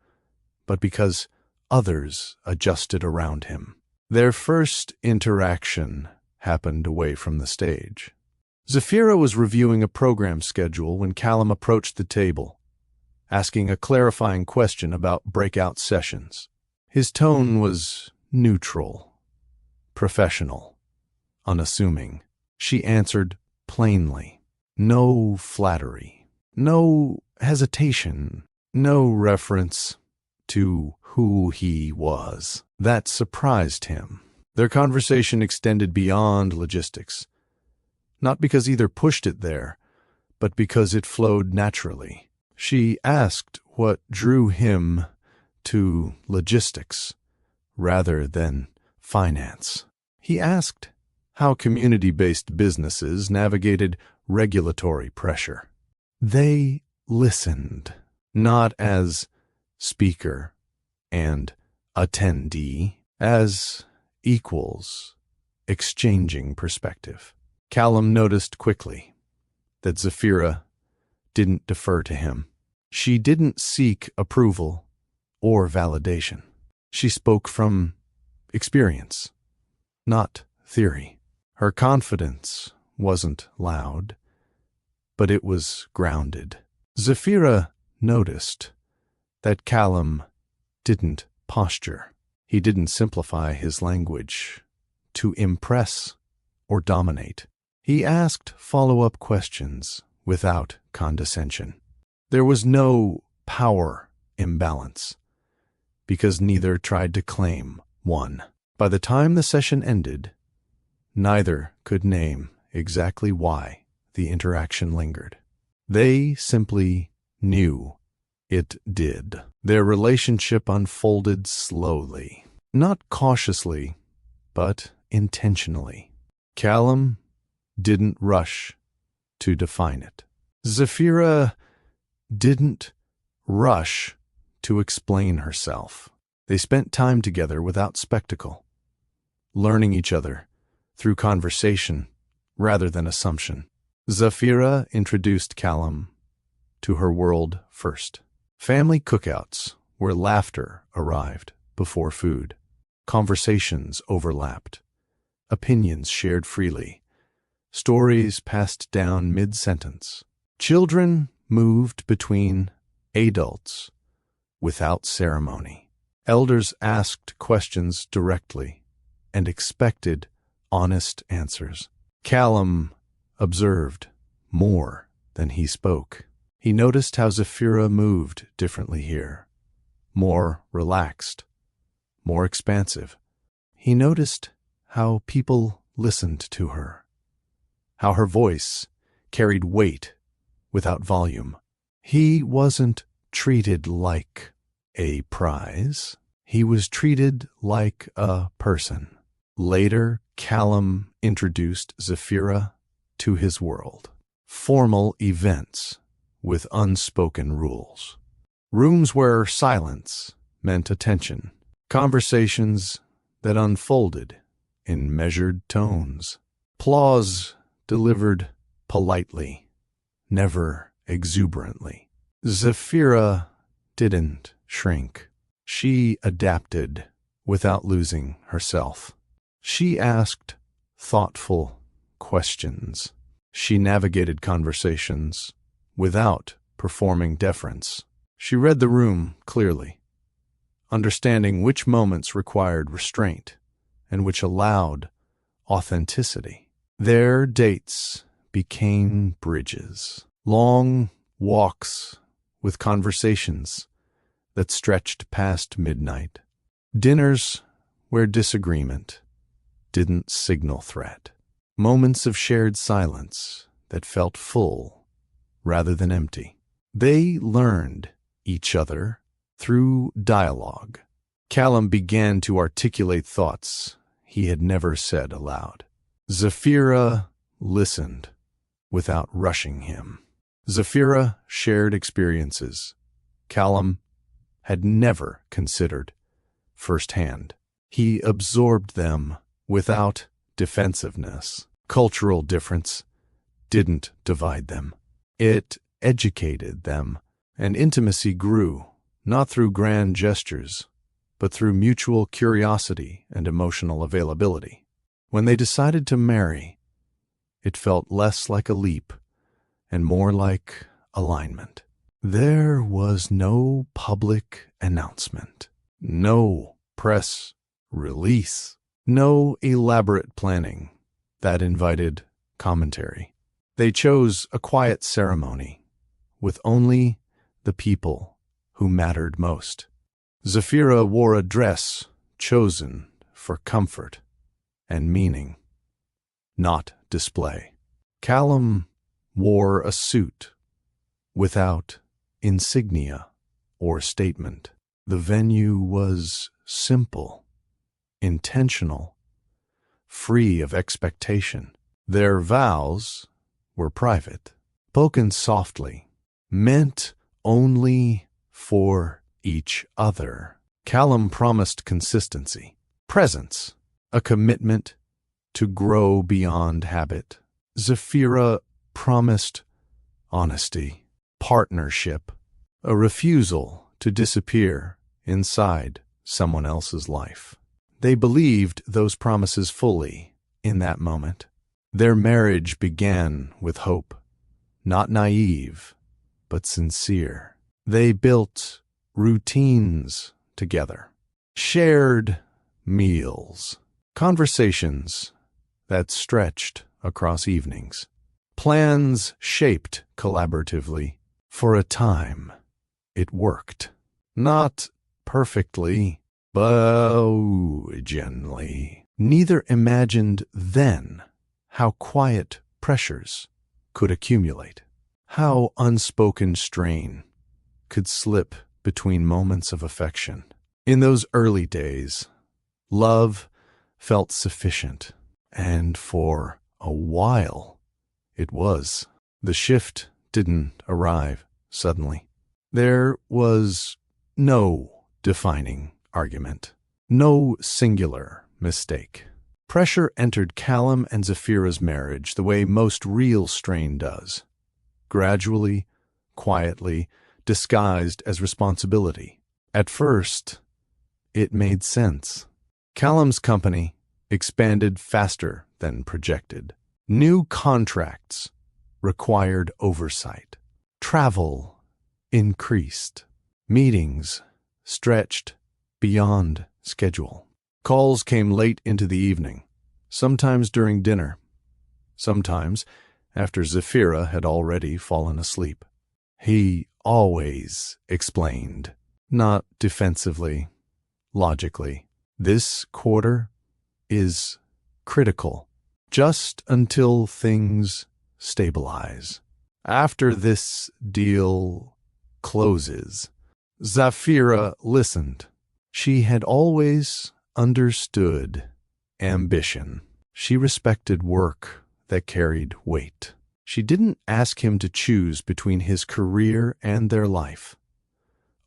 but because others adjusted around him. Their first interaction happened away from the stage. Zafira was reviewing a program schedule when Callum approached the table, asking a clarifying question about breakout sessions. His tone was neutral, professional, unassuming. She answered plainly. No flattery, no hesitation, no reference to who he was. That surprised him. Their conversation extended beyond logistics, not because either pushed it there, but because it flowed naturally. She asked what drew him to logistics rather than finance. He asked how community-based businesses navigated regulatory pressure. They listened, not as speaker and attendee, as equals, exchanging perspective. Callum noticed quickly that Zafira didn't defer to him. She didn't seek approval or validation. She spoke from experience, not theory. Her confidence wasn't loud, but it was grounded. Zafira noticed that Callum didn't posture. He didn't simplify his language to impress or dominate. He asked follow-up questions without condescension. There was no power imbalance, because neither tried to claim one. By the time the session ended, neither could name exactly why the interaction lingered. They simply knew it did. Their relationship unfolded slowly, not cautiously, but intentionally. Callum didn't rush to define it. Zafira didn't rush to explain herself. They spent time together without spectacle, learning each other through conversation rather than assumption. Zafira introduced Callum to her world first. Family cookouts where laughter arrived before food. Conversations overlapped. Opinions shared freely. Stories passed down mid-sentence. Children moved between adults without ceremony. Elders asked questions directly and expected honest answers. Callum observed more than he spoke. He noticed how Zafira moved differently here, more relaxed, more expansive. He noticed how people listened to her, how her voice carried weight without volume. He wasn't treated like a prize. He was treated like a person. Later, Callum introduced Zafira to his world. Formal events with unspoken rules. Rooms where silence meant attention. Conversations that unfolded in measured tones. Applause delivered politely, never exuberantly. Zafira didn't shrink. She adapted without losing herself. She asked thoughtful questions. She navigated conversations without performing deference. She read the room clearly, understanding which moments required restraint and which allowed authenticity. Their dates became bridges. Long walks with conversations that stretched past midnight. Dinners where disagreement didn't signal threat. Moments of shared silence that felt full rather than empty. They learned each other through dialogue. Callum began to articulate thoughts he had never said aloud. Zafira listened without rushing him. Zafira shared experiences Callum had never considered firsthand. He absorbed them without defensiveness. Cultural difference didn't divide them. It educated them, and intimacy grew, not through grand gestures, but through mutual curiosity and emotional availability. When they decided to marry, it felt less like a leap and more like alignment. There was no public announcement, no press release, no elaborate planning that invited commentary. They chose a quiet ceremony with only the people who mattered most. Zafira wore a dress chosen for comfort and meaning, not display. Callum wore a suit without insignia or statement. The venue was simple, intentional, free of expectation. Their vows were private, spoken softly, meant only for each other. Callum promised consistency, presence, a commitment to grow beyond habit. Zafira promised honesty, partnership, a refusal to disappear inside someone else's life. They believed those promises fully in that moment. Their marriage began with hope, not naive, but sincere. They built routines together, shared meals, conversations that stretched across evenings, plans shaped collaboratively. For a time, it worked. Not perfectly, but gently. Neither imagined then how quiet pressures could accumulate, how unspoken strain could slip between moments of affection. In those early days, love felt sufficient, and for a while it was. The shift didn't arrive suddenly. There was no defining argument, no singular mistake. Pressure entered Callum and Zafira's marriage the way most real strain does, gradually, quietly, disguised as responsibility. At first, it made sense. Callum's company expanded faster than projected. New contracts required oversight. Travel increased. Meetings stretched beyond schedule. Calls came late into the evening, sometimes during dinner, sometimes after Zafira had already fallen asleep. He always explained, not defensively, logically. This quarter is critical, just until things stabilize. After this deal closes, Zafira listened. She had always understood ambition. She respected work that carried weight. She didn't ask him to choose between his career and their life,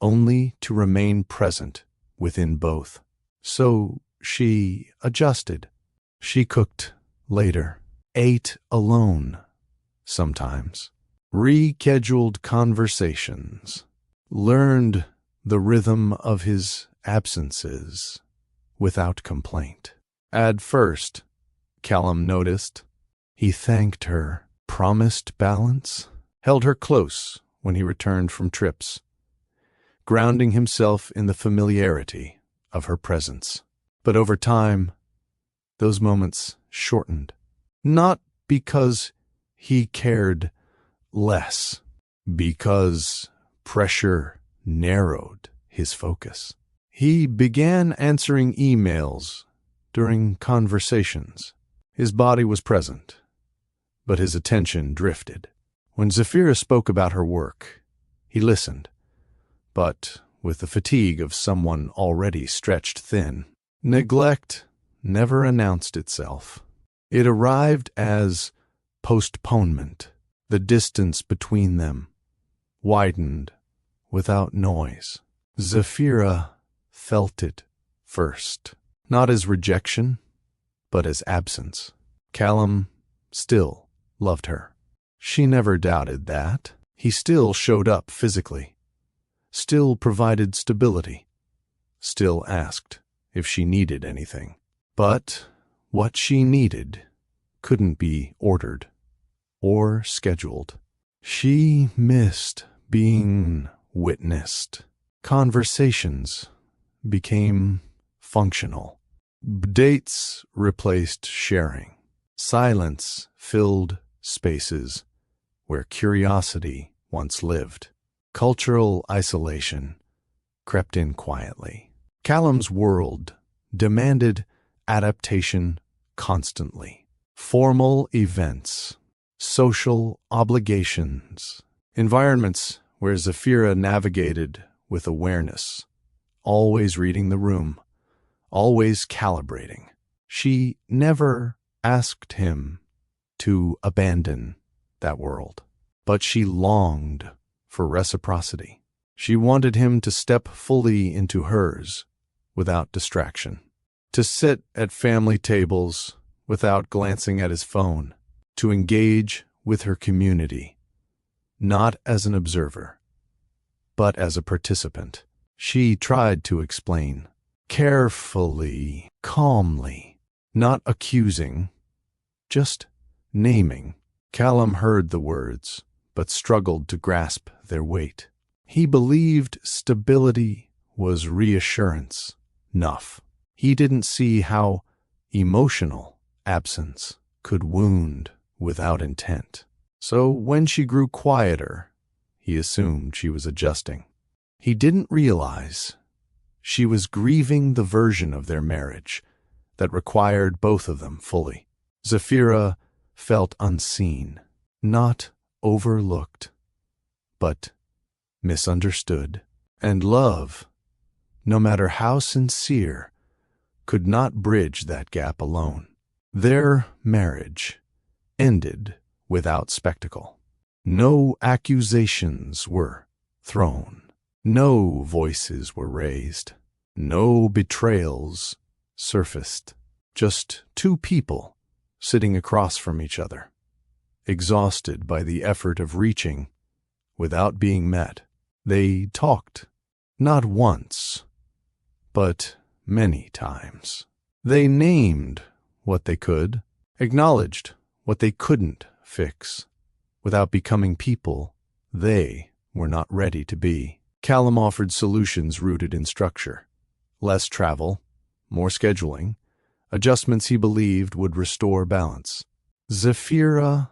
only to remain present within both. So she adjusted. She cooked later, ate alone sometimes, rescheduled conversations, learned the rhythm of his absences without complaint. At first, Callum noticed, he thanked her, promised balance, held her close when he returned from trips, grounding himself in the familiarity of her presence. But over time, those moments shortened, not because he cared less, because pressure narrowed his focus. He began answering emails during conversations. His body was present, but his attention drifted. When Zafira spoke about her work, he listened, but with the fatigue of someone already stretched thin. Neglect never announced itself. It arrived as postponement. The distance between them widened without noise. Zafira felt it first, not as rejection, but as absence. Callum still loved her. She never doubted that. He still showed up physically, still provided stability, still asked if she needed anything. But what she needed couldn't be ordered or scheduled. She missed being witnessed. Conversations became functional. Dates replaced sharing. Silence filled spaces where curiosity once lived. Cultural isolation crept in quietly. Callum's world demanded adaptation constantly. Formal events, social obligations, environments where Zafira navigated with awareness, always reading the room, always calibrating. She never asked him to abandon that world, but she longed for reciprocity. She wanted him to step fully into hers without distraction, to sit at family tables without glancing at his phone, to engage with her community, not as an observer, but as a participant. She tried to explain, carefully, calmly, not accusing, just naming. Callum heard the words, but struggled to grasp their weight. He believed stability was reassurance enough. He didn't see how emotional absence could wound without intent. So when she grew quieter, he assumed she was adjusting. He didn't realize she was grieving the version of their marriage that required both of them fully. Zafira felt unseen, not overlooked, but misunderstood. And love, no matter how sincere, could not bridge that gap alone. Their marriage ended without spectacle. No accusations were thrown. No voices were raised. No betrayals surfaced. Just two people sitting across from each other, exhausted by the effort of reaching without being met. They talked, not once, but many times. They named what they could, acknowledged what they couldn't fix, without becoming people they were not ready to be. Callum offered solutions rooted in structure. Less travel, more scheduling, adjustments he believed would restore balance. Zafira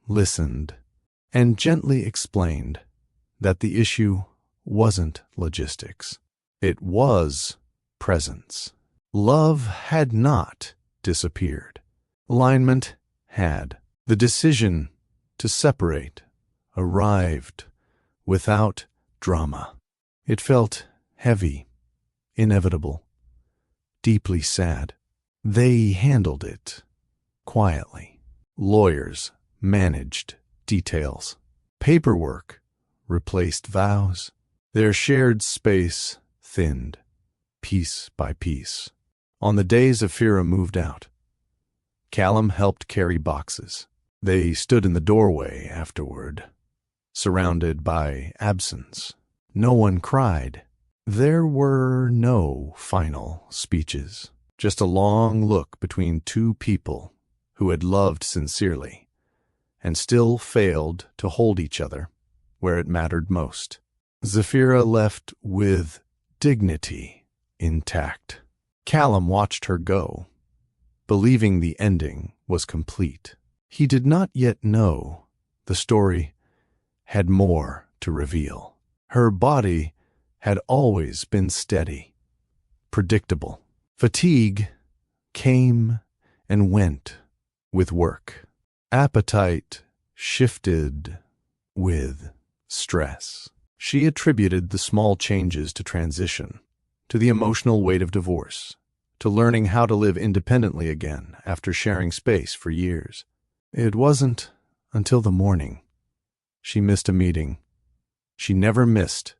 listened and gently explained that the issue wasn't logistics. It was presence. Love had not disappeared. Alignment had. The decision to separate arrived without drama. It felt heavy, inevitable, deeply sad. They handled it quietly. Lawyers managed details. Paperwork replaced vows. Their shared space thinned, piece by piece. On the days Zafira moved out, Callum helped carry boxes. They stood in the doorway afterward, surrounded by absence. No one cried. There were no final speeches, just a long look between two people who had loved sincerely and still failed to hold each other where it mattered most. Zafira left with dignity intact. Callum watched her go, believing the ending was complete. He did not yet know the story had more to reveal. Her body had always been steady, predictable. Fatigue came and went with work. Appetite shifted with stress. She attributed the small changes to transition, to the emotional weight of divorce, to learning how to live independently again after sharing space for years. It wasn't until the morning she missed a meeting she never missed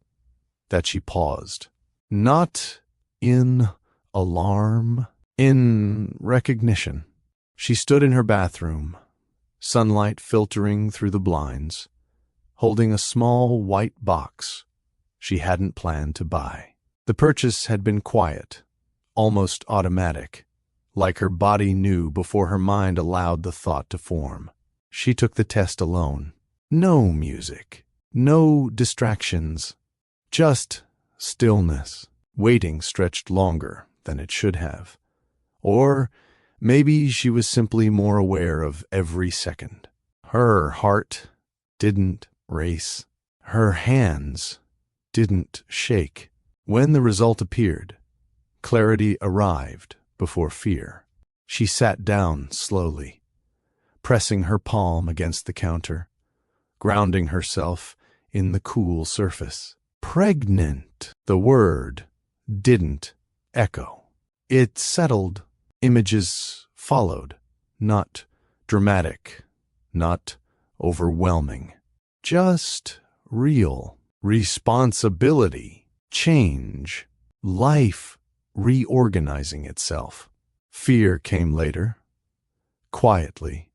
that she paused. Not in alarm, in recognition. She stood in her bathroom, sunlight filtering through the blinds, holding a small white box she hadn't planned to buy. The purchase had been quiet, almost automatic, like her body knew before her mind allowed the thought to form. She took the test alone. No music, no distractions, just stillness. Waiting stretched longer than it should have. Or maybe she was simply more aware of every second. Her heart didn't race. Her hands didn't shake. When the result appeared, clarity arrived before fear. She sat down slowly, pressing her palm against the counter, grounding herself in the cool surface. Pregnant. The word didn't echo. It settled. Images followed. Not dramatic, not overwhelming. Just real. Responsibility. Change. Life reorganizing itself. Fear came later, quietly,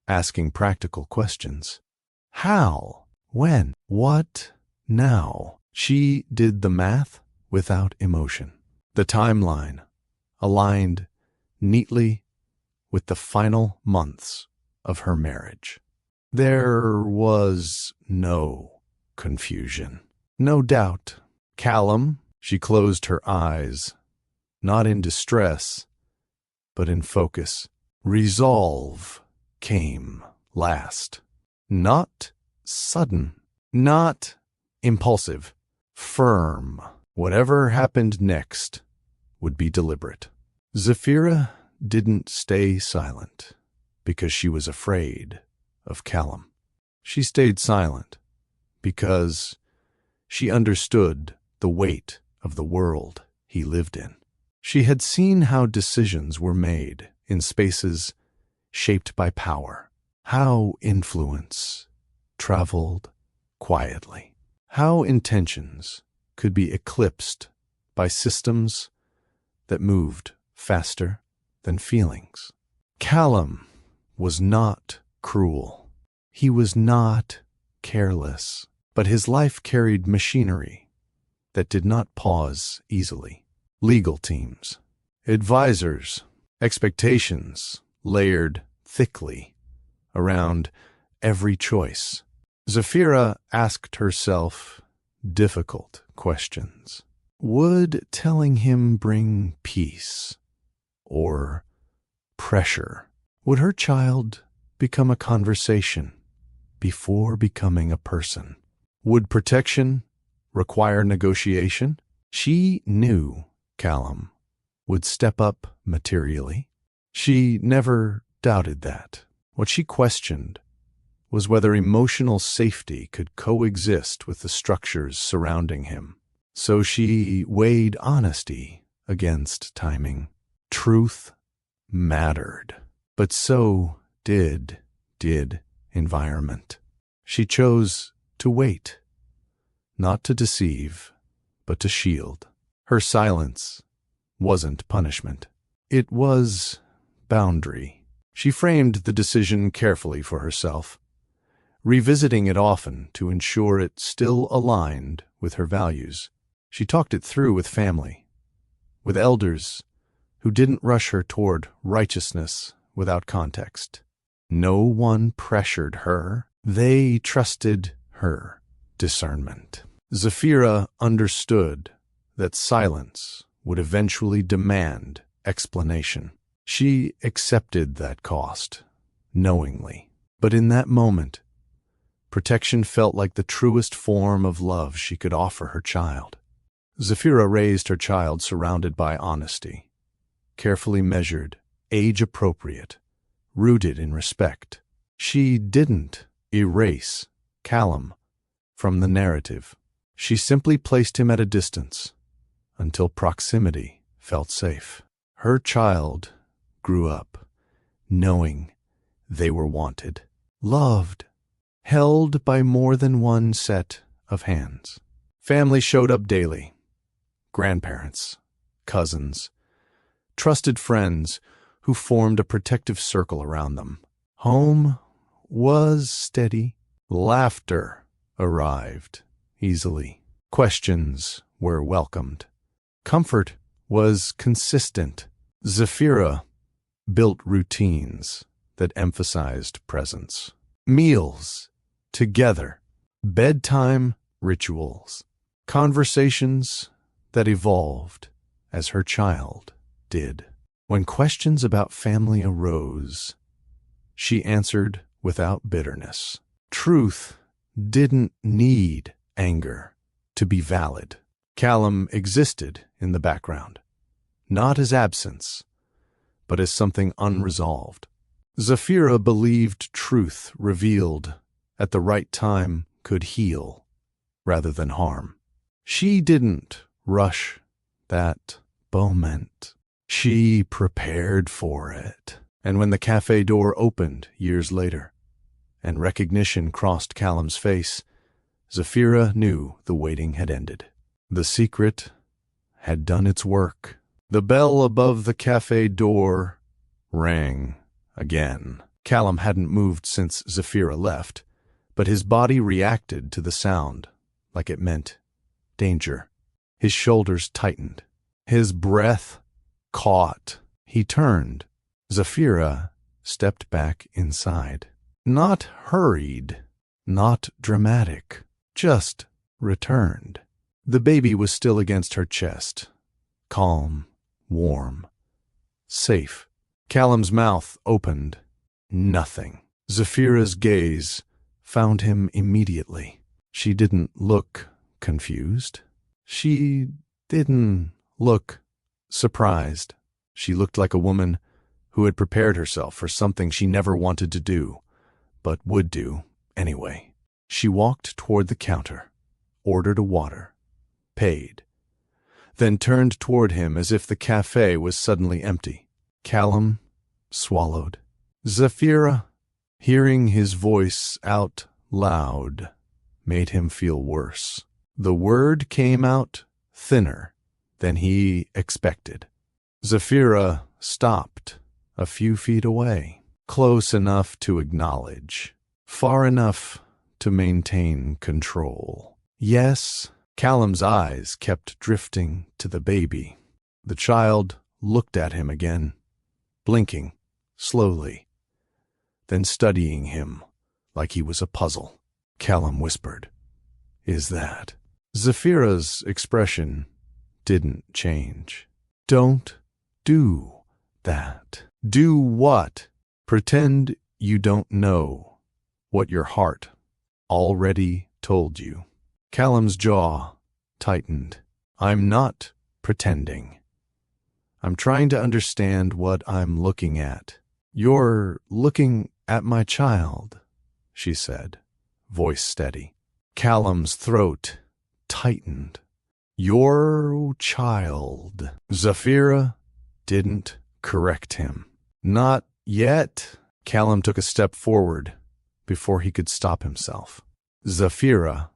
asking practical questions. How? When? What? Now? She did the math without emotion. The timeline aligned neatly with the final months of her marriage. There was no confusion, no doubt. Callum, she closed her eyes, not in distress, but in focus. Resolve came last. Not sudden, not impulsive, firm. Whatever happened next would be deliberate. Zafira didn't stay silent because she was afraid of Callum. She stayed silent because she understood the weight of the world he lived in. She had seen how decisions were made in spaces shaped by power, how influence traveled quietly, how intentions could be eclipsed by systems that moved faster than feelings. Callum was not cruel. He was not careless, but his life carried machinery that did not pause easily. Legal teams, advisors, expectations layered thickly around every choice. Zafira asked herself difficult questions. Would telling him bring peace or pressure? Would her child become a conversation before becoming a person? Would protection require negotiation? She knew Callum would step up materially. She never doubted that. What she questioned was whether emotional safety could coexist with the structures surrounding him. So she weighed honesty against timing. Truth mattered, but so did environment. She chose to wait, not to deceive, but to shield. Her silence wasn't punishment. It was boundary. She framed the decision carefully for herself, revisiting it often to ensure it still aligned with her values. She talked it through with family, with elders who didn't rush her toward righteousness without context. No one pressured her. They trusted her discernment. Zafira understood that silence would eventually demand explanation. She accepted that cost, knowingly. But in that moment, Protection felt like the truest form of love she could offer her child. Zafira raised her child surrounded by honesty, carefully measured, age-appropriate, rooted in respect. She didn't erase Callum from the narrative. She simply placed him at a distance until proximity felt safe. Her child grew up knowing they were wanted, loved, held by more than one set of hands. Family showed up daily. Grandparents, cousins, trusted friends who formed a protective circle around them. Home was steady. Laughter arrived easily. Questions were welcomed. Comfort was consistent. Zafira built routines that emphasized presence. Meals together, bedtime rituals, conversations that evolved as her child did. When questions about family arose, she answered without bitterness. Truth didn't need anger to be valid. Callum existed in the background, not as absence, but as something unresolved. Zafira believed truth revealed at the right time could heal rather than harm. She didn't rush that moment. She prepared for it. And when the cafe door opened years later, and recognition crossed Callum's face, Zafira knew the waiting had ended. The secret had done its work. The bell above the cafe door rang again. Callum hadn't moved since Zafira left, but his body reacted to the sound like it meant danger. His shoulders tightened. His breath caught. He turned. Zafira stepped back inside. Not hurried, not dramatic, just returned. The baby was still against her chest, calm, warm, safe. Callum's mouth opened. Nothing. Zafira's gaze found him immediately. She didn't look confused. She didn't look surprised. She looked like a woman who had prepared herself for something she never wanted to do, but would do anyway. She walked toward the counter, ordered a water, paid, then turned toward him as if the cafe was suddenly empty. Callum swallowed. Zafira, hearing his voice out loud, made him feel worse. The word came out thinner than he expected. Zafira stopped a few feet away, close enough to acknowledge, far enough to maintain control. Yes, Callum's eyes kept drifting to the baby. The child looked at him again, blinking slowly, then studying him like he was a puzzle. Callum whispered, "Is that?" Zafira's expression didn't change. "Don't do that." "Do what?" "Pretend you don't know what your heart already told you." Callum's jaw tightened. "I'm not pretending. I'm trying to understand what I'm looking at." "You're looking at my child," she said, voice steady. Callum's throat tightened. "Your child." Zafira didn't correct him. "Not yet." Callum took a step forward before he could stop himself. "Zafira,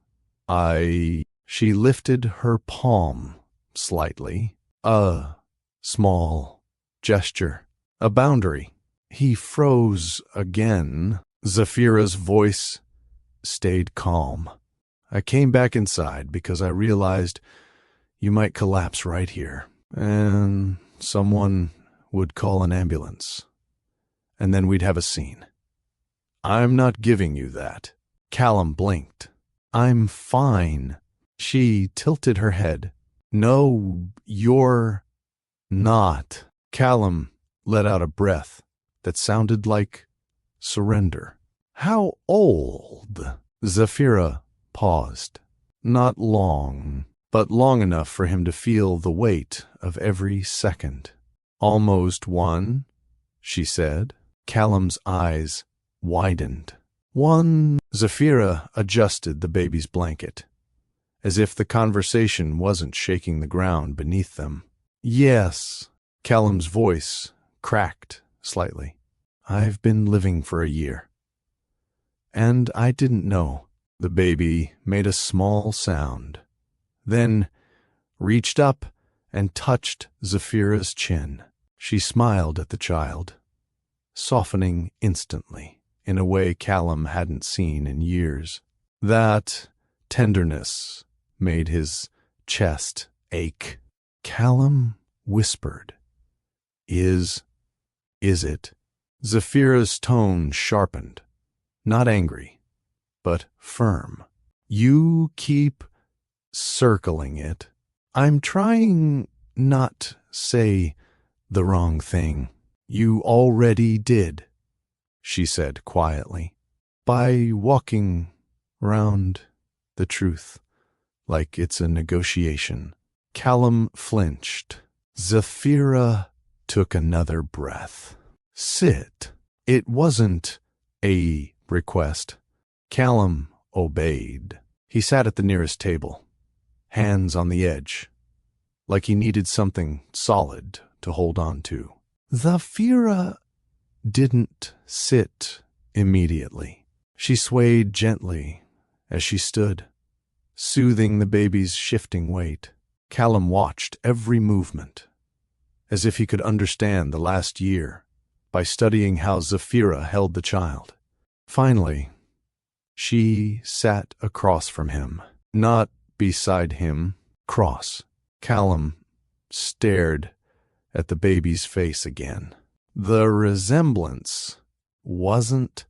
She lifted her palm slightly. A small gesture. A boundary. He froze again. Zafira's voice stayed calm. "I came back inside because I realized you might collapse right here, and someone would call an ambulance, and then we'd have a scene. I'm not giving you that." Callum blinked. "I'm fine." She tilted her head. "No, you're not." Callum let out a breath that sounded like surrender. "How old?" Zafira paused. Not long, but long enough for him to feel the weight of every second. "Almost one," she said. Callum's eyes widened. "One." Zafira adjusted the baby's blanket, as if the conversation wasn't shaking the ground beneath them. "Yes." Callum's voice cracked slightly. "I've been living for a year. And I didn't know." The baby made a small sound, then reached up and touched Zafira's chin. She smiled at the child, softening instantly in a way Callum hadn't seen in years. That tenderness made his chest ache. Callum whispered, Is it?" Zafira's tone sharpened, not angry, but firm. "You keep circling it. I'm trying not say the wrong thing." "You already did," she said quietly, "by walking round the truth like it's a negotiation." Callum flinched. Zafira took another breath. "Sit." It wasn't a request. Callum obeyed. He sat at the nearest table, hands on the edge, like he needed something solid to hold on to. Zafira didn't sit immediately. She swayed gently as she stood, soothing the baby's shifting weight. Callum watched every movement, as if he could understand the last year by studying how Zafira held the child. Finally, she sat across from him, not beside him, cross. Callum stared at the baby's face again. The resemblance wasn't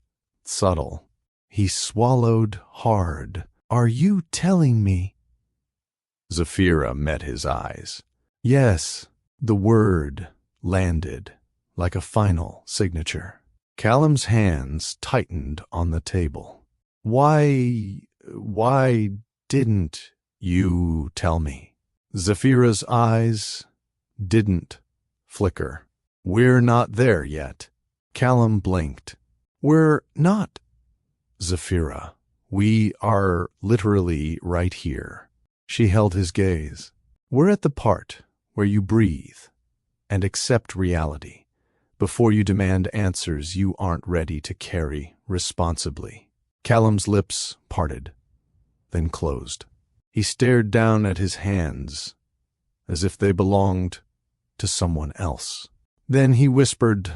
subtle. He swallowed hard. "Are you telling me?" Zafira met his eyes. "Yes." The word landed like a final signature. Callum's hands tightened on the table. Why didn't you tell me?" Zafira's eyes didn't flicker. "We're not there yet." Callum blinked. "We're not, Zafira. We are literally right here." She held his gaze. "We're at the part where you breathe and accept reality before you demand answers you aren't ready to carry responsibly." Callum's lips parted, then closed. He stared down at his hands as if they belonged to someone else. Then he whispered,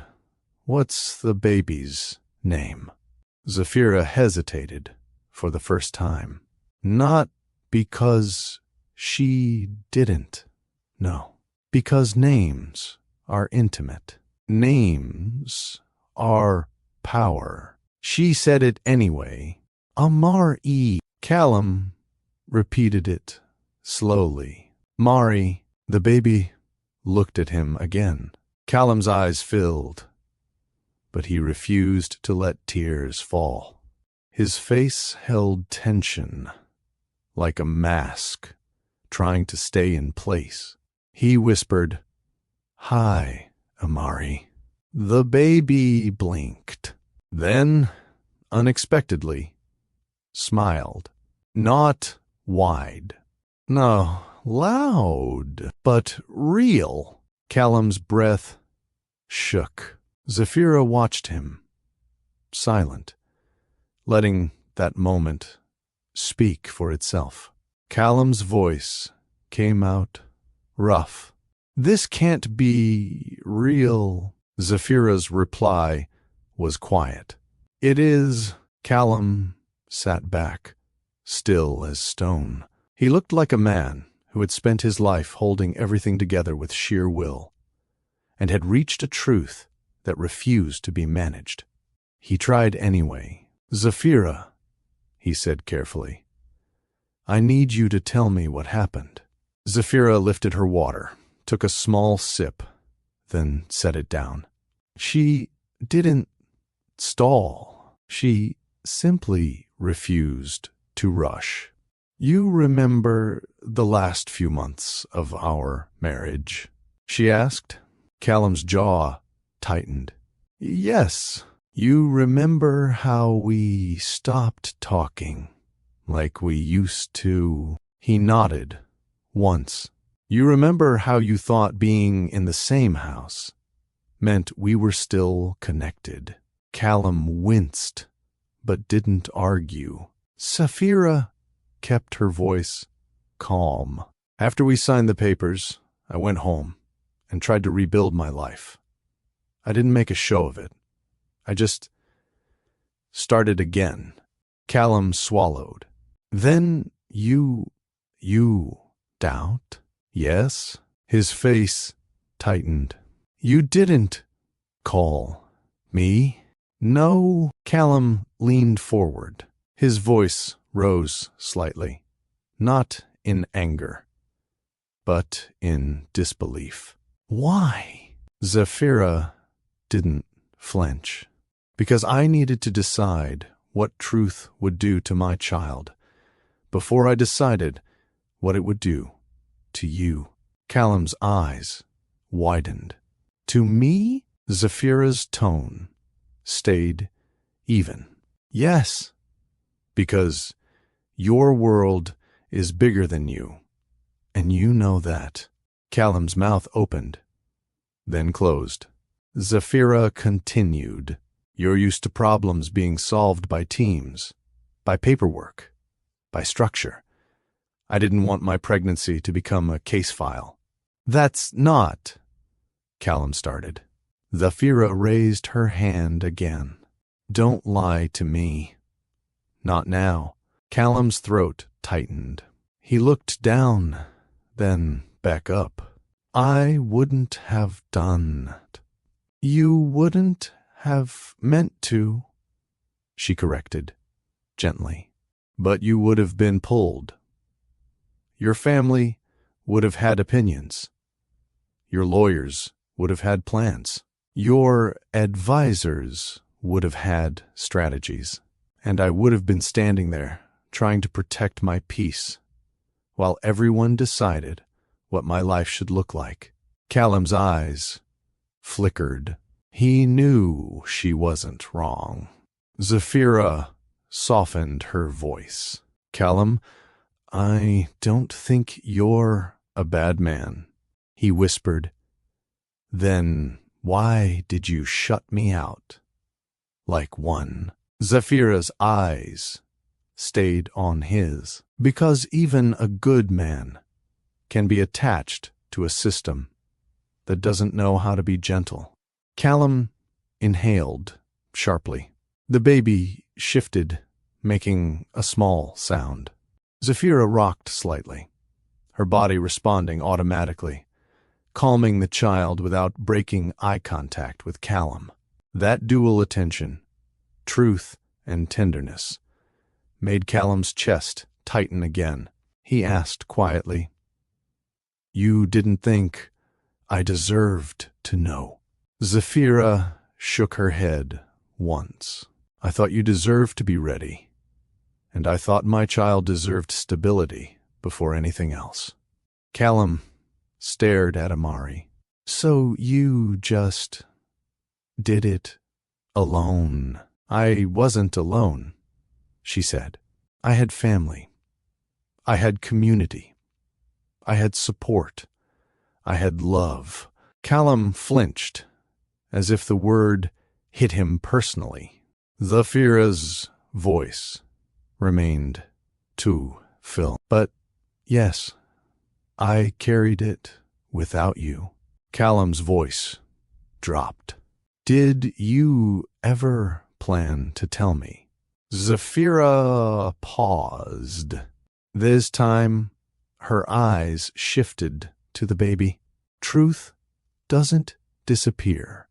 "What's the baby's name?" Zafira hesitated for the first time. Not because she didn't know. Because names are intimate. Names are power. She said it anyway. Amar-e. Callum repeated it slowly. "Mari." The baby looked at him again. Callum's eyes filled, but he refused to let tears fall. His face held tension, like a mask, trying to stay in place. He whispered, "Hi, Amari." The baby blinked, then, unexpectedly, smiled. Not wide. No, loud, but real. Callum's breath shook. Zafira watched him, silent, letting that moment speak for itself. Callum's voice came out rough. "This can't be real." Zafira's reply was quiet. "It is." Callum sat back, still as stone. He looked like a man who had spent his life holding everything together with sheer will, and had reached a truth that refused to be managed. He tried anyway. "Zafira," he said carefully, "I need you to tell me what happened." Zafira lifted her water, took a small sip, then set it down. "She didn't stall. She simply refused to rush. "You remember the last few months of our marriage?" she asked. Callum's jaw tightened. "Yes. You remember how we stopped talking, like we used to?" He nodded once. "You remember how you thought being in the same house meant we were still connected?" Callum winced, but didn't argue. Sapphira kept her voice calm. "After we signed the papers, I went home and tried to rebuild my life. I didn't make a show of it. I just started again." Callum swallowed. "Then you doubt?" "Yes." His face tightened. "You didn't call me?" "No." Callum leaned forward. His voice rose slightly, not in anger, but in disbelief. "Why?" Sapphira didn't flinch. "Because I needed to decide what truth would do to my child before I decided what it would do to you." Callum's eyes widened. "To me?" Sapphira's tone stayed even. "Yes, because your world is bigger than you, and you know that." Callum's mouth opened, then closed. Sapphira continued. "You're used to problems being solved by teams, by paperwork, by structure. I didn't want my pregnancy to become a case file." "That's not," Callum started. Sapphira raised her hand again. "Don't lie to me. Not now." Callum's throat tightened. He looked down, then back up. "I wouldn't have done it." "You wouldn't have meant to," she corrected, gently. "But you would have been pulled. Your family would have had opinions. Your lawyers would have had plans. Your advisors would have had strategies. And I would have been standing there, trying to protect my peace, while everyone decided what my life should look like." Callum's eyes flickered. He knew she wasn't wrong. Sapphira softened her voice. "Callum, I don't think you're a bad man," he whispered. "Then why did you shut me out like one?" Sapphira's eyes stayed on his. "Because even a good man can be attached to a system that doesn't know how to be gentle." Callum inhaled sharply. The baby shifted, making a small sound. Sapphira rocked slightly, her body responding automatically, calming the child without breaking eye contact with Callum. That dual attention, truth and tenderness, made Callum's chest tighten again. He asked quietly, "You didn't think I deserved to know?" Sapphira shook her head once. "I thought you deserved to be ready, and I thought my child deserved stability before anything else." Callum stared at Amari. "So you just did it alone?" "I wasn't alone," she said. "I had family. I had community. I had support. I had love." Callum flinched, as if the word hit him personally. Sapphira's voice remained to fill. "But yes, I carried it without you." Callum's voice dropped. "Did you ever plan to tell me?" Sapphira paused. This time, her eyes shifted to the baby. "Truth doesn't disappear,"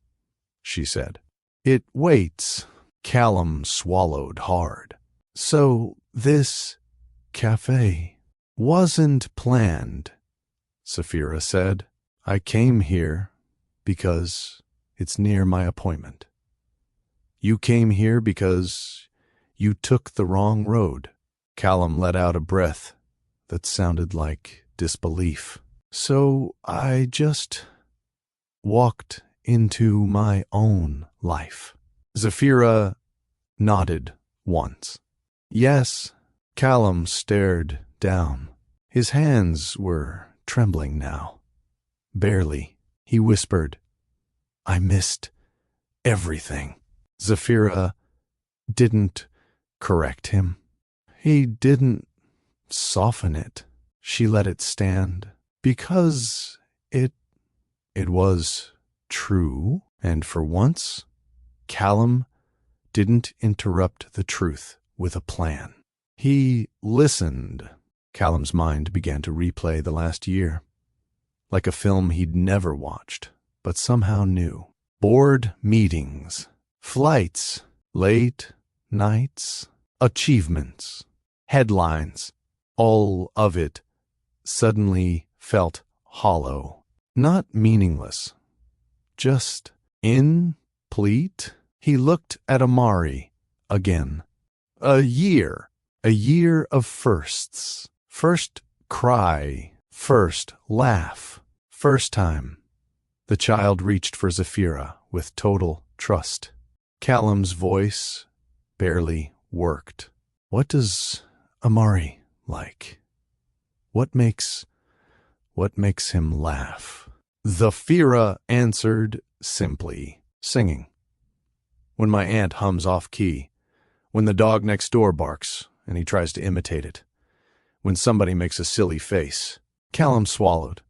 she said. "It waits." Callum swallowed hard. "So this cafe wasn't planned," Sapphira said. "I came here because it's near my appointment. You came here because You took the wrong road. Callum let out a breath that sounded like disbelief. So I just walked into my own life. Zafira nodded once. Yes. Callum stared down. His hands were trembling now. Barely. He whispered, I missed everything. Zafira didn't correct him. He didn't soften it. She let it stand because it was true, and for once, Callum didn't interrupt the truth with a plan. He listened. Callum's mind began to replay the last year, like a film he'd never watched, but somehow knew. Board meetings, flights, late nights, achievements, headlines, all of it suddenly felt hollow, not meaningless, just incomplete. He looked at Amari again. A year of firsts. First cry, first laugh, first time. The child reached for Zafira with total trust. Callum's voice barely worked. What does Amari like? What makes him laugh? Zafira answered simply, singing. When my aunt hums off key, when the dog next door barks and he tries to imitate it, when somebody makes a silly face. Callum swallowed.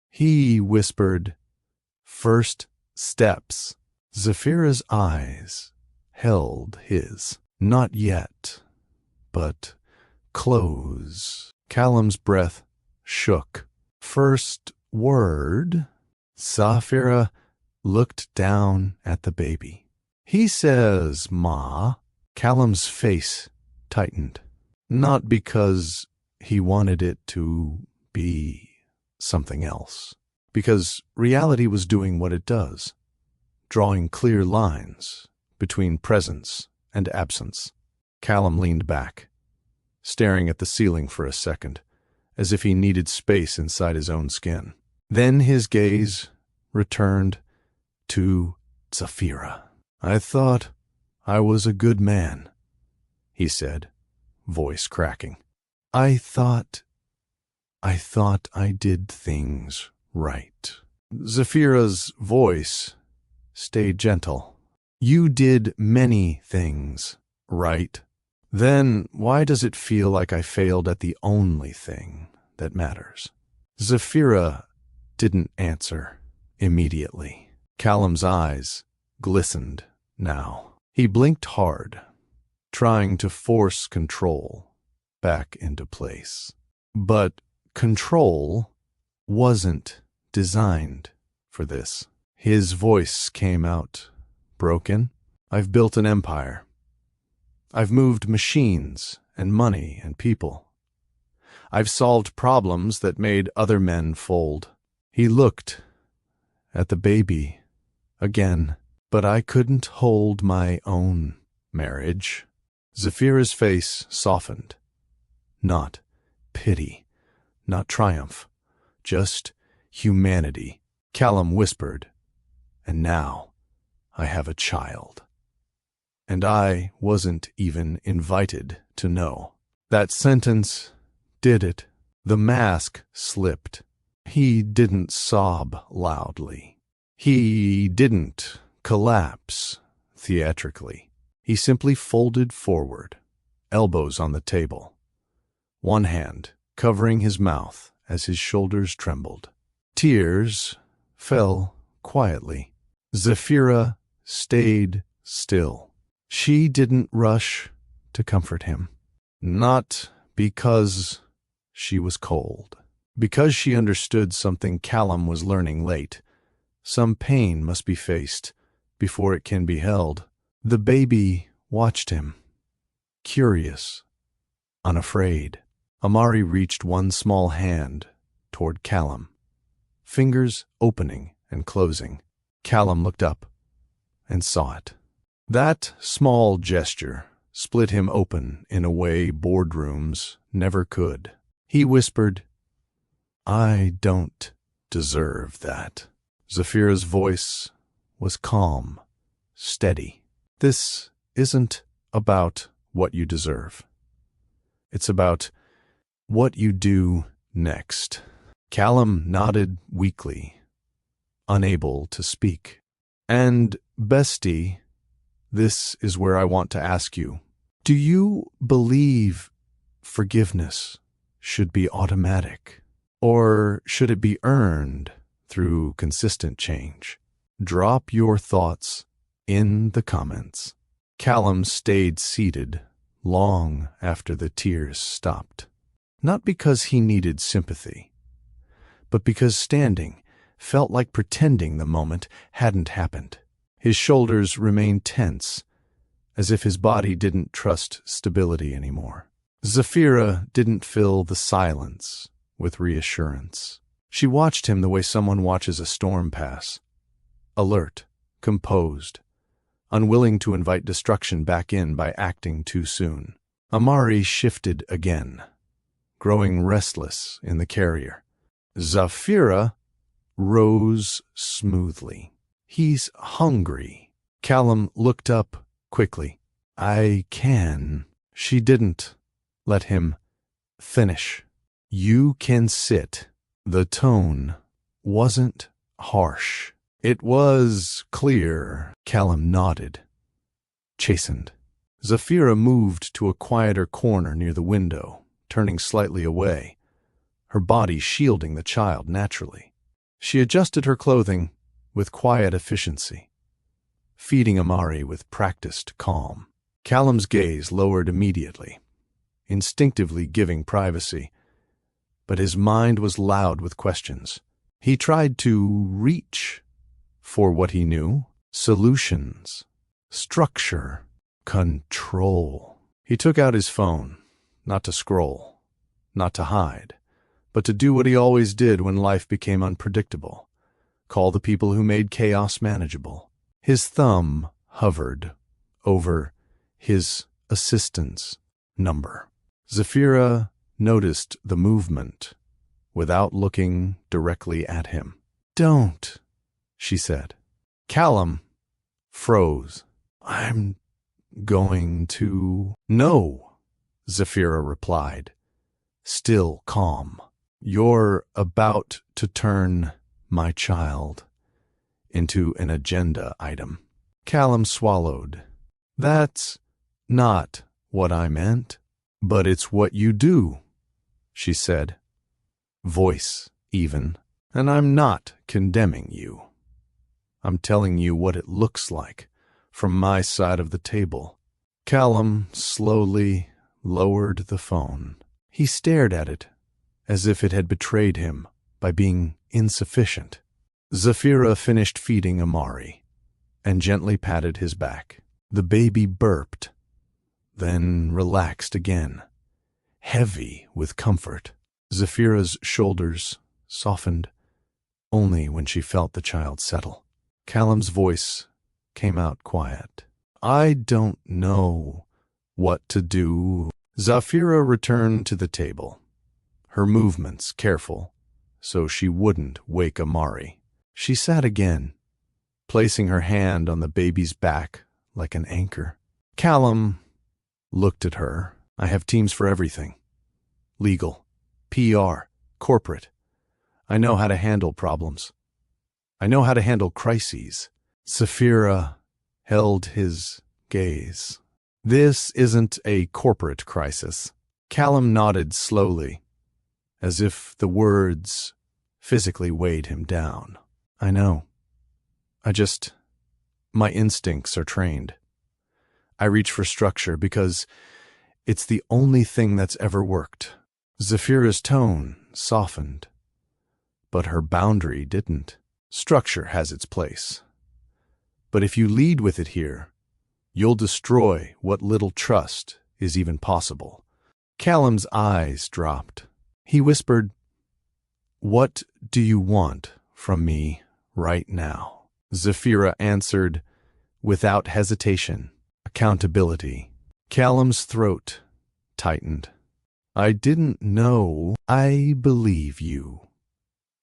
He whispered, first steps. Zafira's eyes held his. Not yet, but close. Callum's breath shook. First word. Zafira looked down at the baby. He says, Ma. Callum's face tightened. Not because he wanted it to be something else. Because reality was doing what it does, drawing clear lines between presence and absence. Callum leaned back, staring at the ceiling for a second, as if he needed space inside his own skin. Then his gaze returned to Zafira. I thought I was a good man, he said, voice cracking. I thought I did things right. Zafira's voice stayed gentle. You did many things right. Then why does it feel like I failed at the only thing that matters? Zafira didn't answer immediately. Callum's eyes glistened now. He blinked hard, trying to force control back into place. But control wasn't designed for this. His voice came out broken. I've built an empire. I've moved machines and money and people. I've solved problems that made other men fold. He looked at the baby again, but I couldn't hold my own marriage. Zafira's face softened. Not pity, not triumph, just humanity. Callum whispered, and now I have a child. And I wasn't even invited to know. That sentence did it. The mask slipped. He didn't sob loudly. He didn't collapse theatrically. He simply folded forward, elbows on the table, one hand covering his mouth as his shoulders trembled. Tears fell quietly. Zafira stayed still. She didn't rush to comfort him. Not because she was cold. Because she understood something Callum was learning late. Some pain must be faced before it can be held. The baby watched him, curious, unafraid. Amari reached one small hand toward Callum, fingers opening and closing. Callum looked up and saw it. That small gesture split him open in a way boardrooms never could. He whispered, "I don't deserve that." Zafira's voice was calm, steady. "This isn't about what you deserve. It's about what you do next." Callum nodded weakly, unable to speak. "And, bestie, this is where I want to ask you. Do you believe forgiveness should be automatic? Or should it be earned through consistent change? Drop your thoughts in the comments." Callum stayed seated long after the tears stopped. Not because he needed sympathy, but because standing felt like pretending the moment hadn't happened. His shoulders remained tense, as if his body didn't trust stability anymore. Zafira didn't fill the silence with reassurance. She watched him the way someone watches a storm pass, alert, composed, unwilling to invite destruction back in by acting too soon. Amari shifted again, growing restless in the carrier. Zafira rose smoothly. "He's hungry." Callum looked up quickly. "I can." She didn't let him finish. "You can sit." The tone wasn't harsh. It was clear. Callum nodded, chastened. Zafira moved to a quieter corner near the window, turning slightly away, her body shielding the child naturally. She adjusted her clothing with quiet efficiency, feeding Amari with practiced calm. Callum's gaze lowered immediately, instinctively giving privacy, but his mind was loud with questions. He tried to reach for what he knew: solutions, structure, control. He took out his phone, not to scroll, not to hide, but to do what he always did when life became unpredictable: call the people who made chaos manageable. His thumb hovered over his assistant's number. Zafira noticed the movement without looking directly at him. "Don't," she said. Callum froze. "I'm going to—" "No," Zafira replied, still calm. "You're about to turn my child into an agenda item." Callum swallowed. "That's not what I meant." "But it's what you do," she said, voice even. "And I'm not condemning you. I'm telling you what it looks like from my side of the table." Callum slowly lowered the phone. He stared at it as if it had betrayed him by being insufficient. Zafira finished feeding Amari and gently patted his back. The baby burped, then relaxed again, heavy with comfort. Zafira's shoulders softened only when she felt the child settle. Callum's voice came out quiet. "I don't know what to do." Zafira returned to the table, her movements careful so she wouldn't wake Amari. She sat again, placing her hand on the baby's back like an anchor. Callum looked at her. "I have teams for everything. Legal, PR, corporate. I know how to handle problems. I know how to handle crises." Zafira held his gaze. "This isn't a corporate crisis." Callum nodded slowly, as if the words physically weighed him down. "I know. My instincts are trained. I reach for structure because it's the only thing that's ever worked." Zafira's tone softened, but her boundary didn't. "Structure has its place. But if you lead with it here, you'll destroy what little trust is even possible." Callum's eyes dropped. He whispered, "What do you want from me right now?" Zafira answered without hesitation: "Accountability." Callum's throat tightened. I didn't know. I believe you,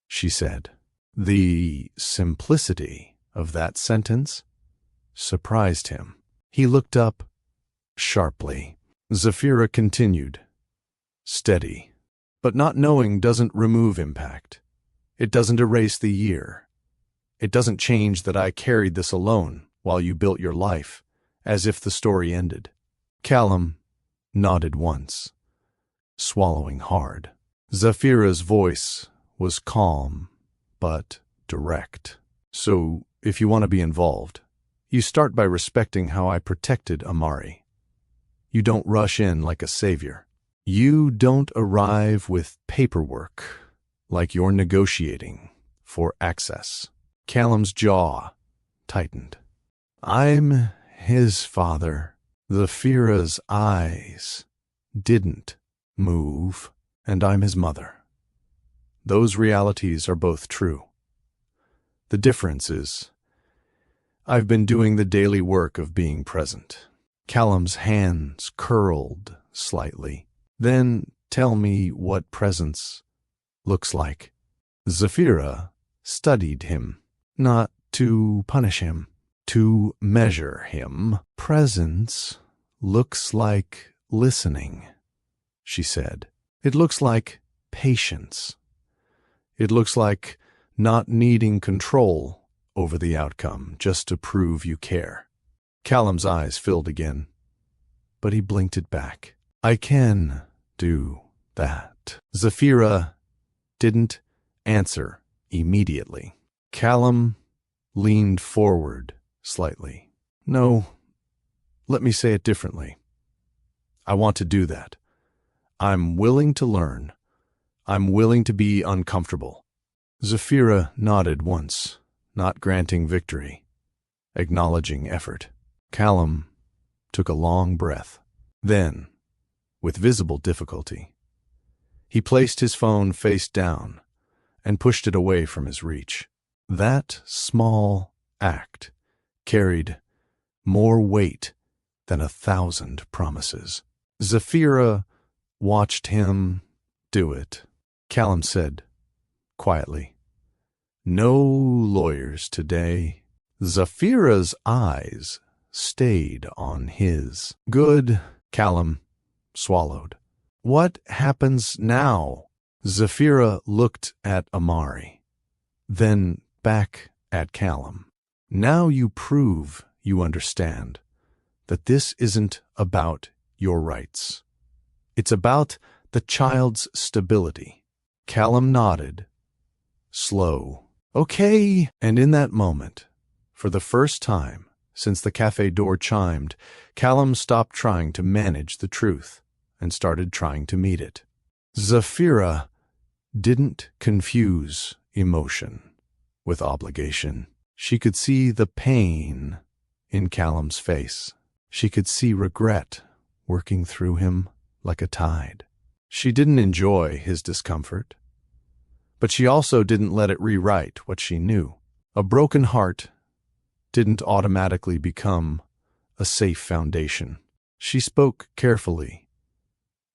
she said. The simplicity of that sentence surprised him. He looked up sharply. Zafira continued, steady. But not knowing doesn't remove impact. It doesn't erase the year. It doesn't change that I carried this alone while you built your life, as if the story ended. Callum nodded once, swallowing hard. Zafira's voice was calm, but direct. So, if you want to be involved, you start by respecting how I protected Amari. You don't rush in like a savior. You don't arrive with paperwork like you're negotiating for access. Callum's jaw tightened. I'm his father. Zafira's eyes didn't move, and I'm his mother. Those realities are both true. The difference is, I've been doing the daily work of being present. Callum's hands curled slightly. Then tell me what presence looks like. Zafira studied him, not to punish him, to measure him. Presence looks like listening, she said. It looks like patience. It looks like not needing control over the outcome just to prove you care. Callum's eyes filled again, but he blinked it back. I can do that. Zafira didn't answer immediately. Callum leaned forward slightly. No, let me say it differently. I want to do that. I'm willing to learn. I'm willing to be uncomfortable. Zafira nodded once, not granting victory, acknowledging effort. Callum took a long breath. Then, with visible difficulty, he placed his phone face down and pushed it away from his reach. That small act carried more weight than 1,000 promises. Zafira watched him do it. Callum said, quietly, no lawyers today. Zafira's eyes stayed on his. Good. Callum swallowed. What happens now? Zafira looked at Amari, then back at Callum. Now you prove you understand that this isn't about your rights. It's about the child's stability. Callum nodded, slow. Okay. And in that moment, for the first time since the cafe door chimed, Callum stopped trying to manage the truth and started trying to meet it. Zafira didn't confuse emotion with obligation. She could see the pain in Callum's face. She could see regret working through him like a tide. She didn't enjoy his discomfort, but she also didn't let it rewrite what she knew. A broken heart didn't automatically become a safe foundation. She spoke carefully,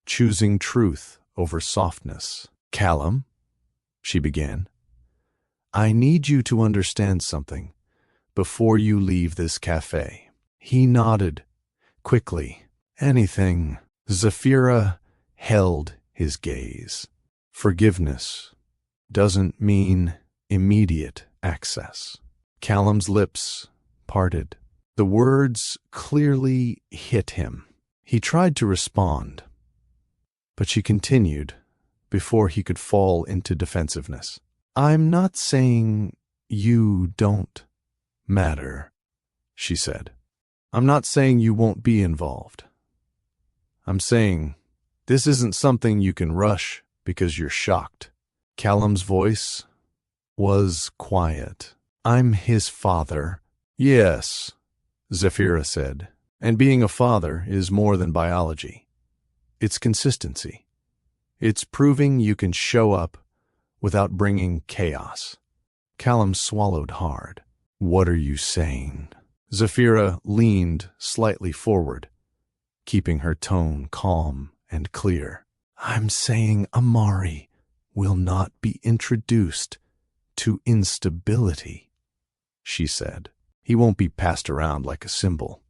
choosing truth over softness. Callum, she began, I need you to understand something before you leave this cafe. He nodded quickly. Anything. Zafira held his gaze. Forgiveness doesn't mean immediate access. Callum's lips parted. The words clearly hit him. He tried to respond, but she continued before he could fall into defensiveness. I'm not saying you don't matter, she said. I'm not saying you won't be involved. I'm saying this isn't something you can rush because you're shocked. Callum's voice was quiet. I'm his father. Yes, Zafira said. And being a father is more than biology. It's consistency. It's proving you can show up without bringing chaos. Callum swallowed hard. What are you saying? Zafira leaned slightly forward, keeping her tone calm and clear. I'm saying Amari will not be introduced to instability, she said. He won't be passed around like a symbol.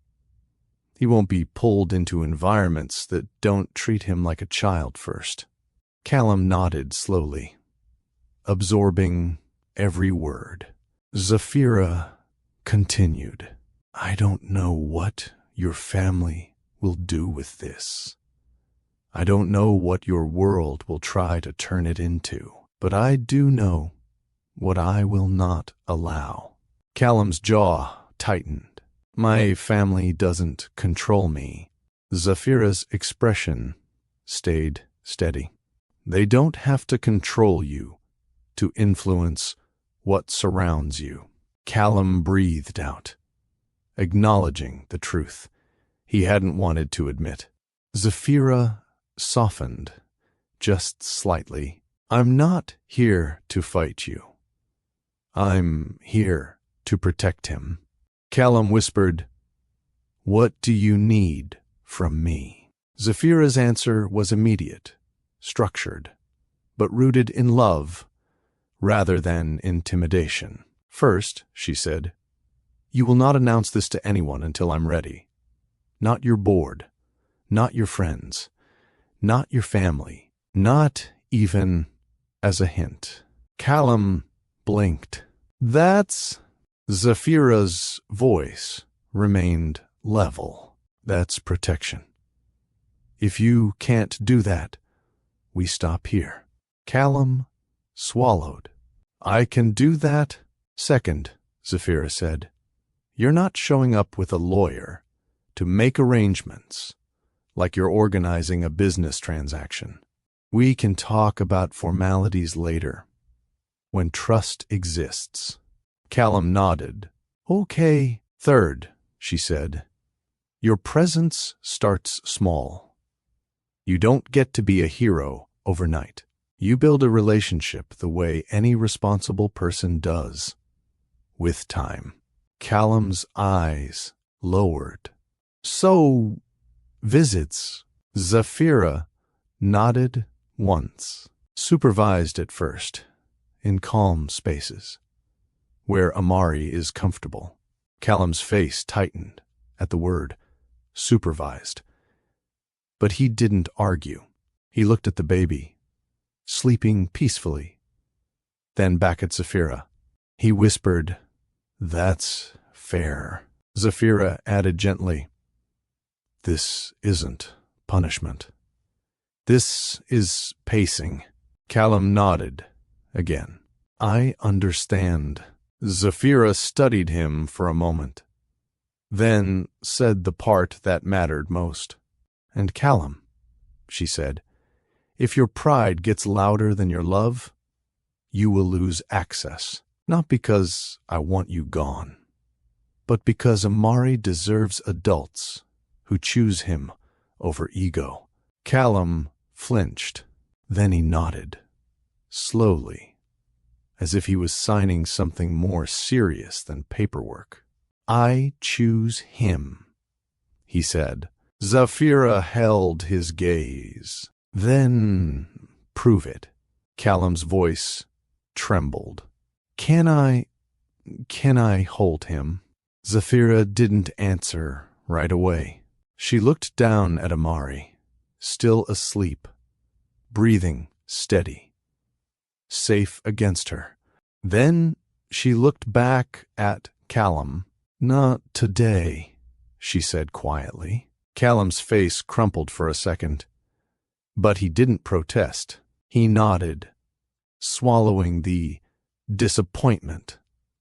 He won't be pulled into environments that don't treat him like a child first. Callum nodded slowly, absorbing every word. Zafira continued, I don't know what your family will do with this. I don't know what your world will try to turn it into, but I do know what I will not allow. Callum's jaw tightened. My family doesn't control me. Zafira's expression stayed steady. They don't have to control you to influence what surrounds you. Callum breathed out, acknowledging the truth he hadn't wanted to admit. Zafira softened just slightly. I'm not here to fight you. I'm here to protect him. Callum whispered, What do you need from me? Zafira's answer was immediate, structured, but rooted in love rather than intimidation. First, she said, you will not announce this to anyone until I'm ready. Not your board, not your friends, not your family, not even as a hint. Callum blinked. That's... Zafira's voice remained level. That's protection. If you can't do that, we stop here. Callum swallowed. I can do that. Second, Zafira said, you're not showing up with a lawyer to make arrangements like you're organizing a business transaction. We can talk about formalities later, when trust exists. Callum nodded. Okay. Third, she said, your presence starts small. You don't get to be a hero overnight. You build a relationship the way any responsible person does, with time. Callum's eyes lowered. So, visits. Zafira nodded once. Supervised at first, in calm spaces, where Amari is comfortable. Callum's face tightened at the word supervised. But he didn't argue. He looked at the baby, sleeping peacefully, then back at Zafira. He whispered, That's fair. Zafira added gently, This isn't punishment. This is pacing. Callum nodded again. I understand. Zafira studied him for a moment, then said the part that mattered most. And Callum, she said, if your pride gets louder than your love, you will lose access. Not because I want you gone, but because Amari deserves adults who choose him over ego. Callum flinched. Then he nodded, slowly, as if he was signing something more serious than paperwork. I choose him, he said. Zafira held his gaze. Then prove it. Callum's voice trembled. Can I hold him? Zafira didn't answer right away. She looked down at Amari, still asleep, breathing steady, safe against her. Then she looked back at Callum. Not today, she said quietly. Callum's face crumpled for a second, but he didn't protest. He nodded, swallowing the disappointment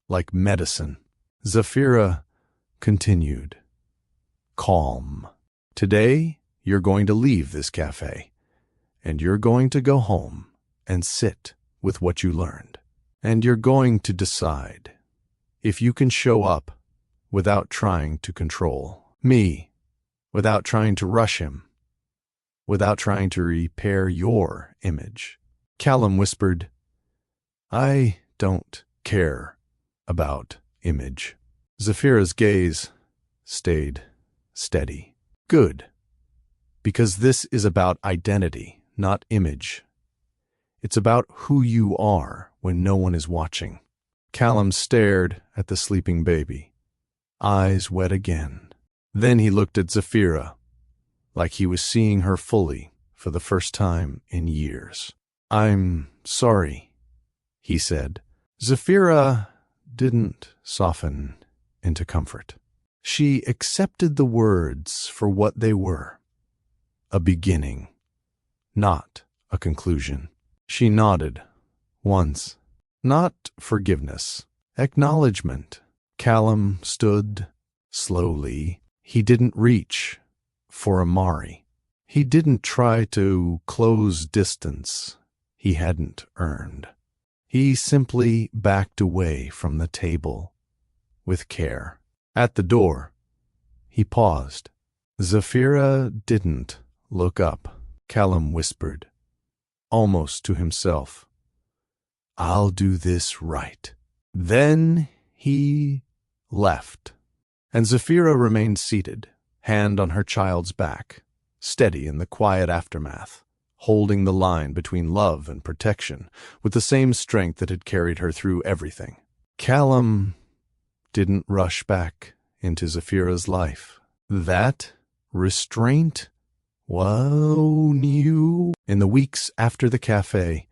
like medicine. Zafira continued, calm. Today, you're going to leave this cafe, and you're going to go home and sit with what you learned. And you're going to decide if you can show up without trying to control me, without trying to rush him, without trying to repair your image. Callum whispered, I don't care about image. Zafira's gaze stayed steady. Good, Because this is about identity, not image. It's about who you are when no one is watching. Callum stared at the sleeping baby, eyes wet again. Then he looked at Zafira, like he was seeing her fully for the first time in years. "I'm sorry," he said. Zafira didn't soften into comfort. She accepted the words for what they were, a beginning, not a conclusion. She nodded once, not forgiveness, acknowledgement. Callum stood slowly. He didn't reach for Amari. He didn't try to close distance he hadn't earned. He simply backed away from the table with care. At the door, he paused. Zafira didn't look up. Callum whispered, almost to himself, "I'll do this right." Then he left, and Zafira remained seated, hand on her child's back, steady in the quiet aftermath, holding the line between love and protection with the same strength that had carried her through everything. Callum didn't rush back into Zafira's life. That restraint was new. In the weeks after the cafe,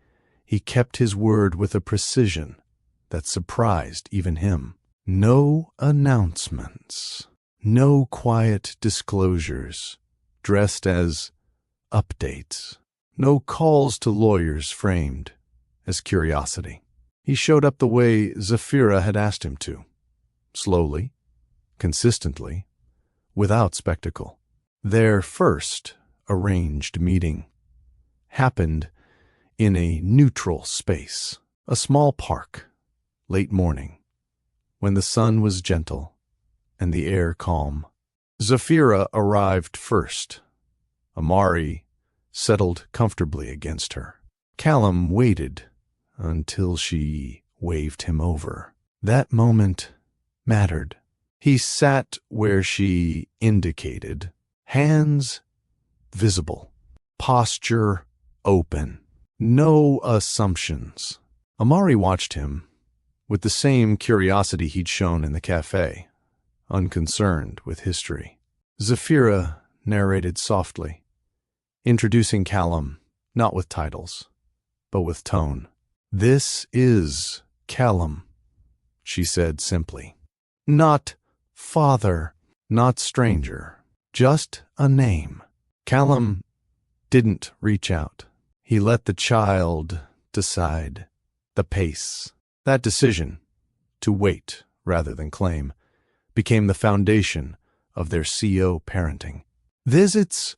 he kept his word with a precision that surprised even him. No announcements, no quiet disclosures dressed as updates, no calls to lawyers framed as curiosity. He showed up the way Zafira had asked him to, slowly, consistently, without spectacle. Their first arranged meeting happened in a neutral space, a small park, late morning, when the sun was gentle and the air calm. Zafira arrived first. Amari settled comfortably against her. Callum waited until she waved him over. That moment mattered. He sat where she indicated, hands visible, posture open, no assumptions. Amari watched him with the same curiosity he'd shown in the cafe, unconcerned with history. Zafira narrated softly, introducing Callum not with titles, but with tone. "This is Callum," she said simply. "Not father, not stranger, just a name." Callum didn't reach out. He let the child decide the pace. That decision, to wait rather than claim, became the foundation of their CO parenting. Visits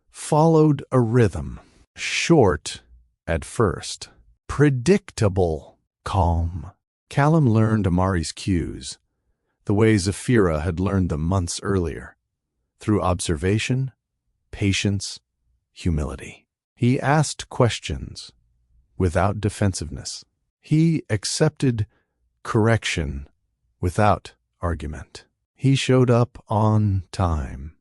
followed a rhythm, short at first, predictable, calm. Callum learned Amari's cues, the way Zafira had learned them months earlier, through observation, patience, humility. He asked questions without defensiveness. He accepted correction without argument. He showed up on time.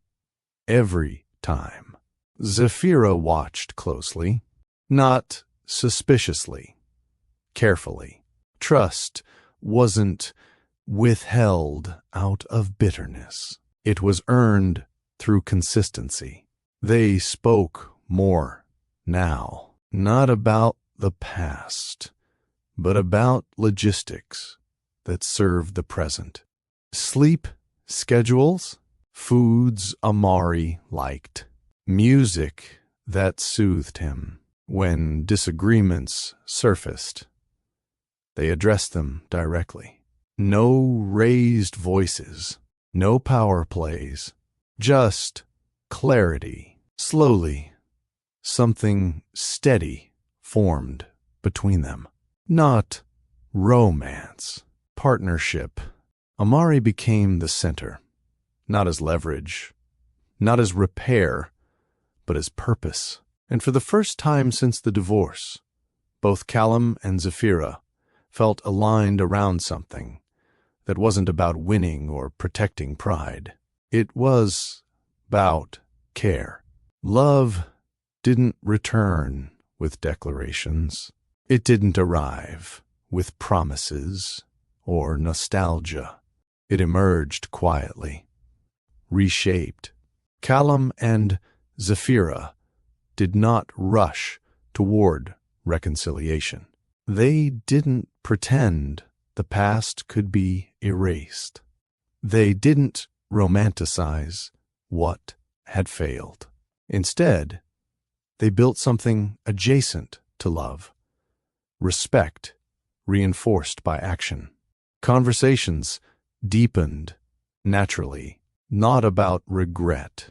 Every time. Zafira watched closely, not suspiciously, carefully. Trust wasn't withheld out of bitterness. It was earned through consistency. They spoke more now, not about the past, but about logistics that served the present. Sleep schedules, foods Amari liked, music that soothed him. When disagreements surfaced, they addressed them directly. No raised voices, no power plays, just clarity. Slowly, something steady formed between them. Not romance, partnership. Amari became the center, not as leverage, not as repair, but as purpose. And for the first time since the divorce, both Callum and Zafira felt aligned around something that wasn't about winning or protecting pride. It was about care. Love didn't return with declarations. It didn't arrive with promises or nostalgia. It emerged quietly, reshaped. Callum and Zafira did not rush toward reconciliation. They didn't pretend the past could be erased. They didn't romanticize what had failed. Instead, they built something adjacent to love, respect reinforced by action. Conversations deepened naturally, not about regret,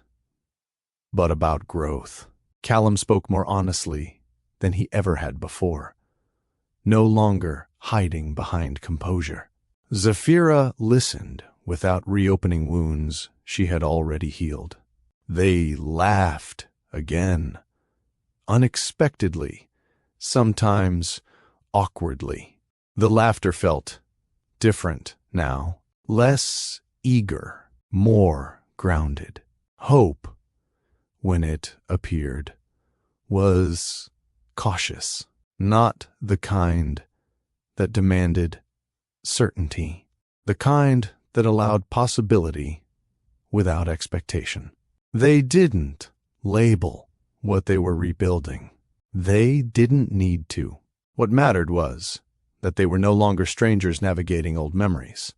but about growth. Callum spoke more honestly than he ever had before, no longer hiding behind composure. Zafira listened without reopening wounds she had already healed. They laughed again, unexpectedly, sometimes awkwardly. The laughter felt different now, less eager, more grounded. Hope, when it appeared, was cautious, not the kind that demanded certainty, the kind that allowed possibility without expectation. They didn't label what they were rebuilding. They didn't need to. What mattered was that they were no longer strangers navigating old memories,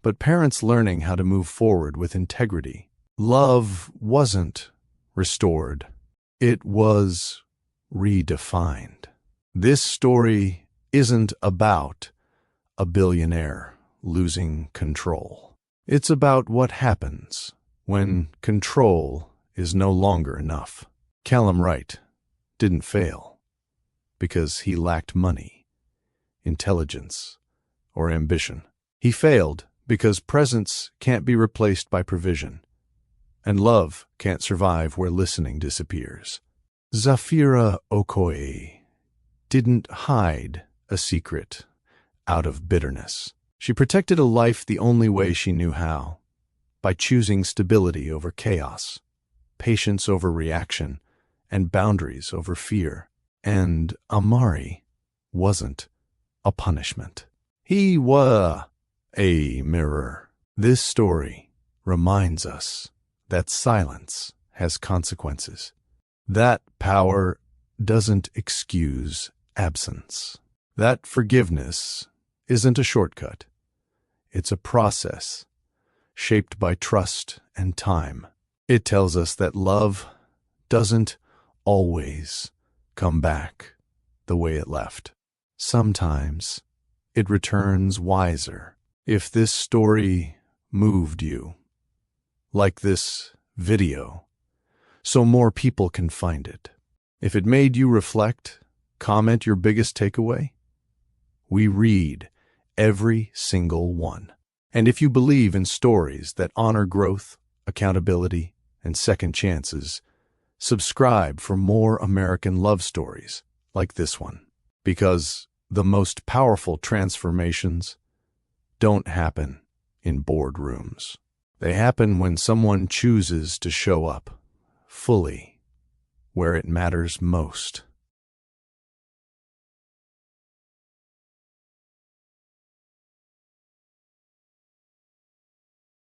but parents learning how to move forward with integrity. Love wasn't restored. It was redefined. This story isn't about a billionaire losing control. It's about what happens when control is no longer enough. Callum Wright didn't fail because he lacked money, intelligence, or ambition. He failed because presence can't be replaced by provision, and love can't survive where listening disappears. Zafira Okoye didn't hide a secret out of bitterness. She protected a life the only way she knew how, by choosing stability over chaos, patience over reaction, and boundaries over fear. And Amari wasn't a punishment. He was a mirror. This story reminds us that silence has consequences. That power doesn't excuse absence. That forgiveness isn't a shortcut. It's a process shaped by trust and time. It tells us that love doesn't always come back the way it left. Sometimes it returns wiser. If this story moved you, like this video, so more people can find it. If it made you reflect, comment your biggest takeaway. We read every single one. And if you believe in stories that honor growth, accountability, and second chances, subscribe for more American love stories like this one. Because the most powerful transformations don't happen in boardrooms. They happen when someone chooses to show up fully where it matters most.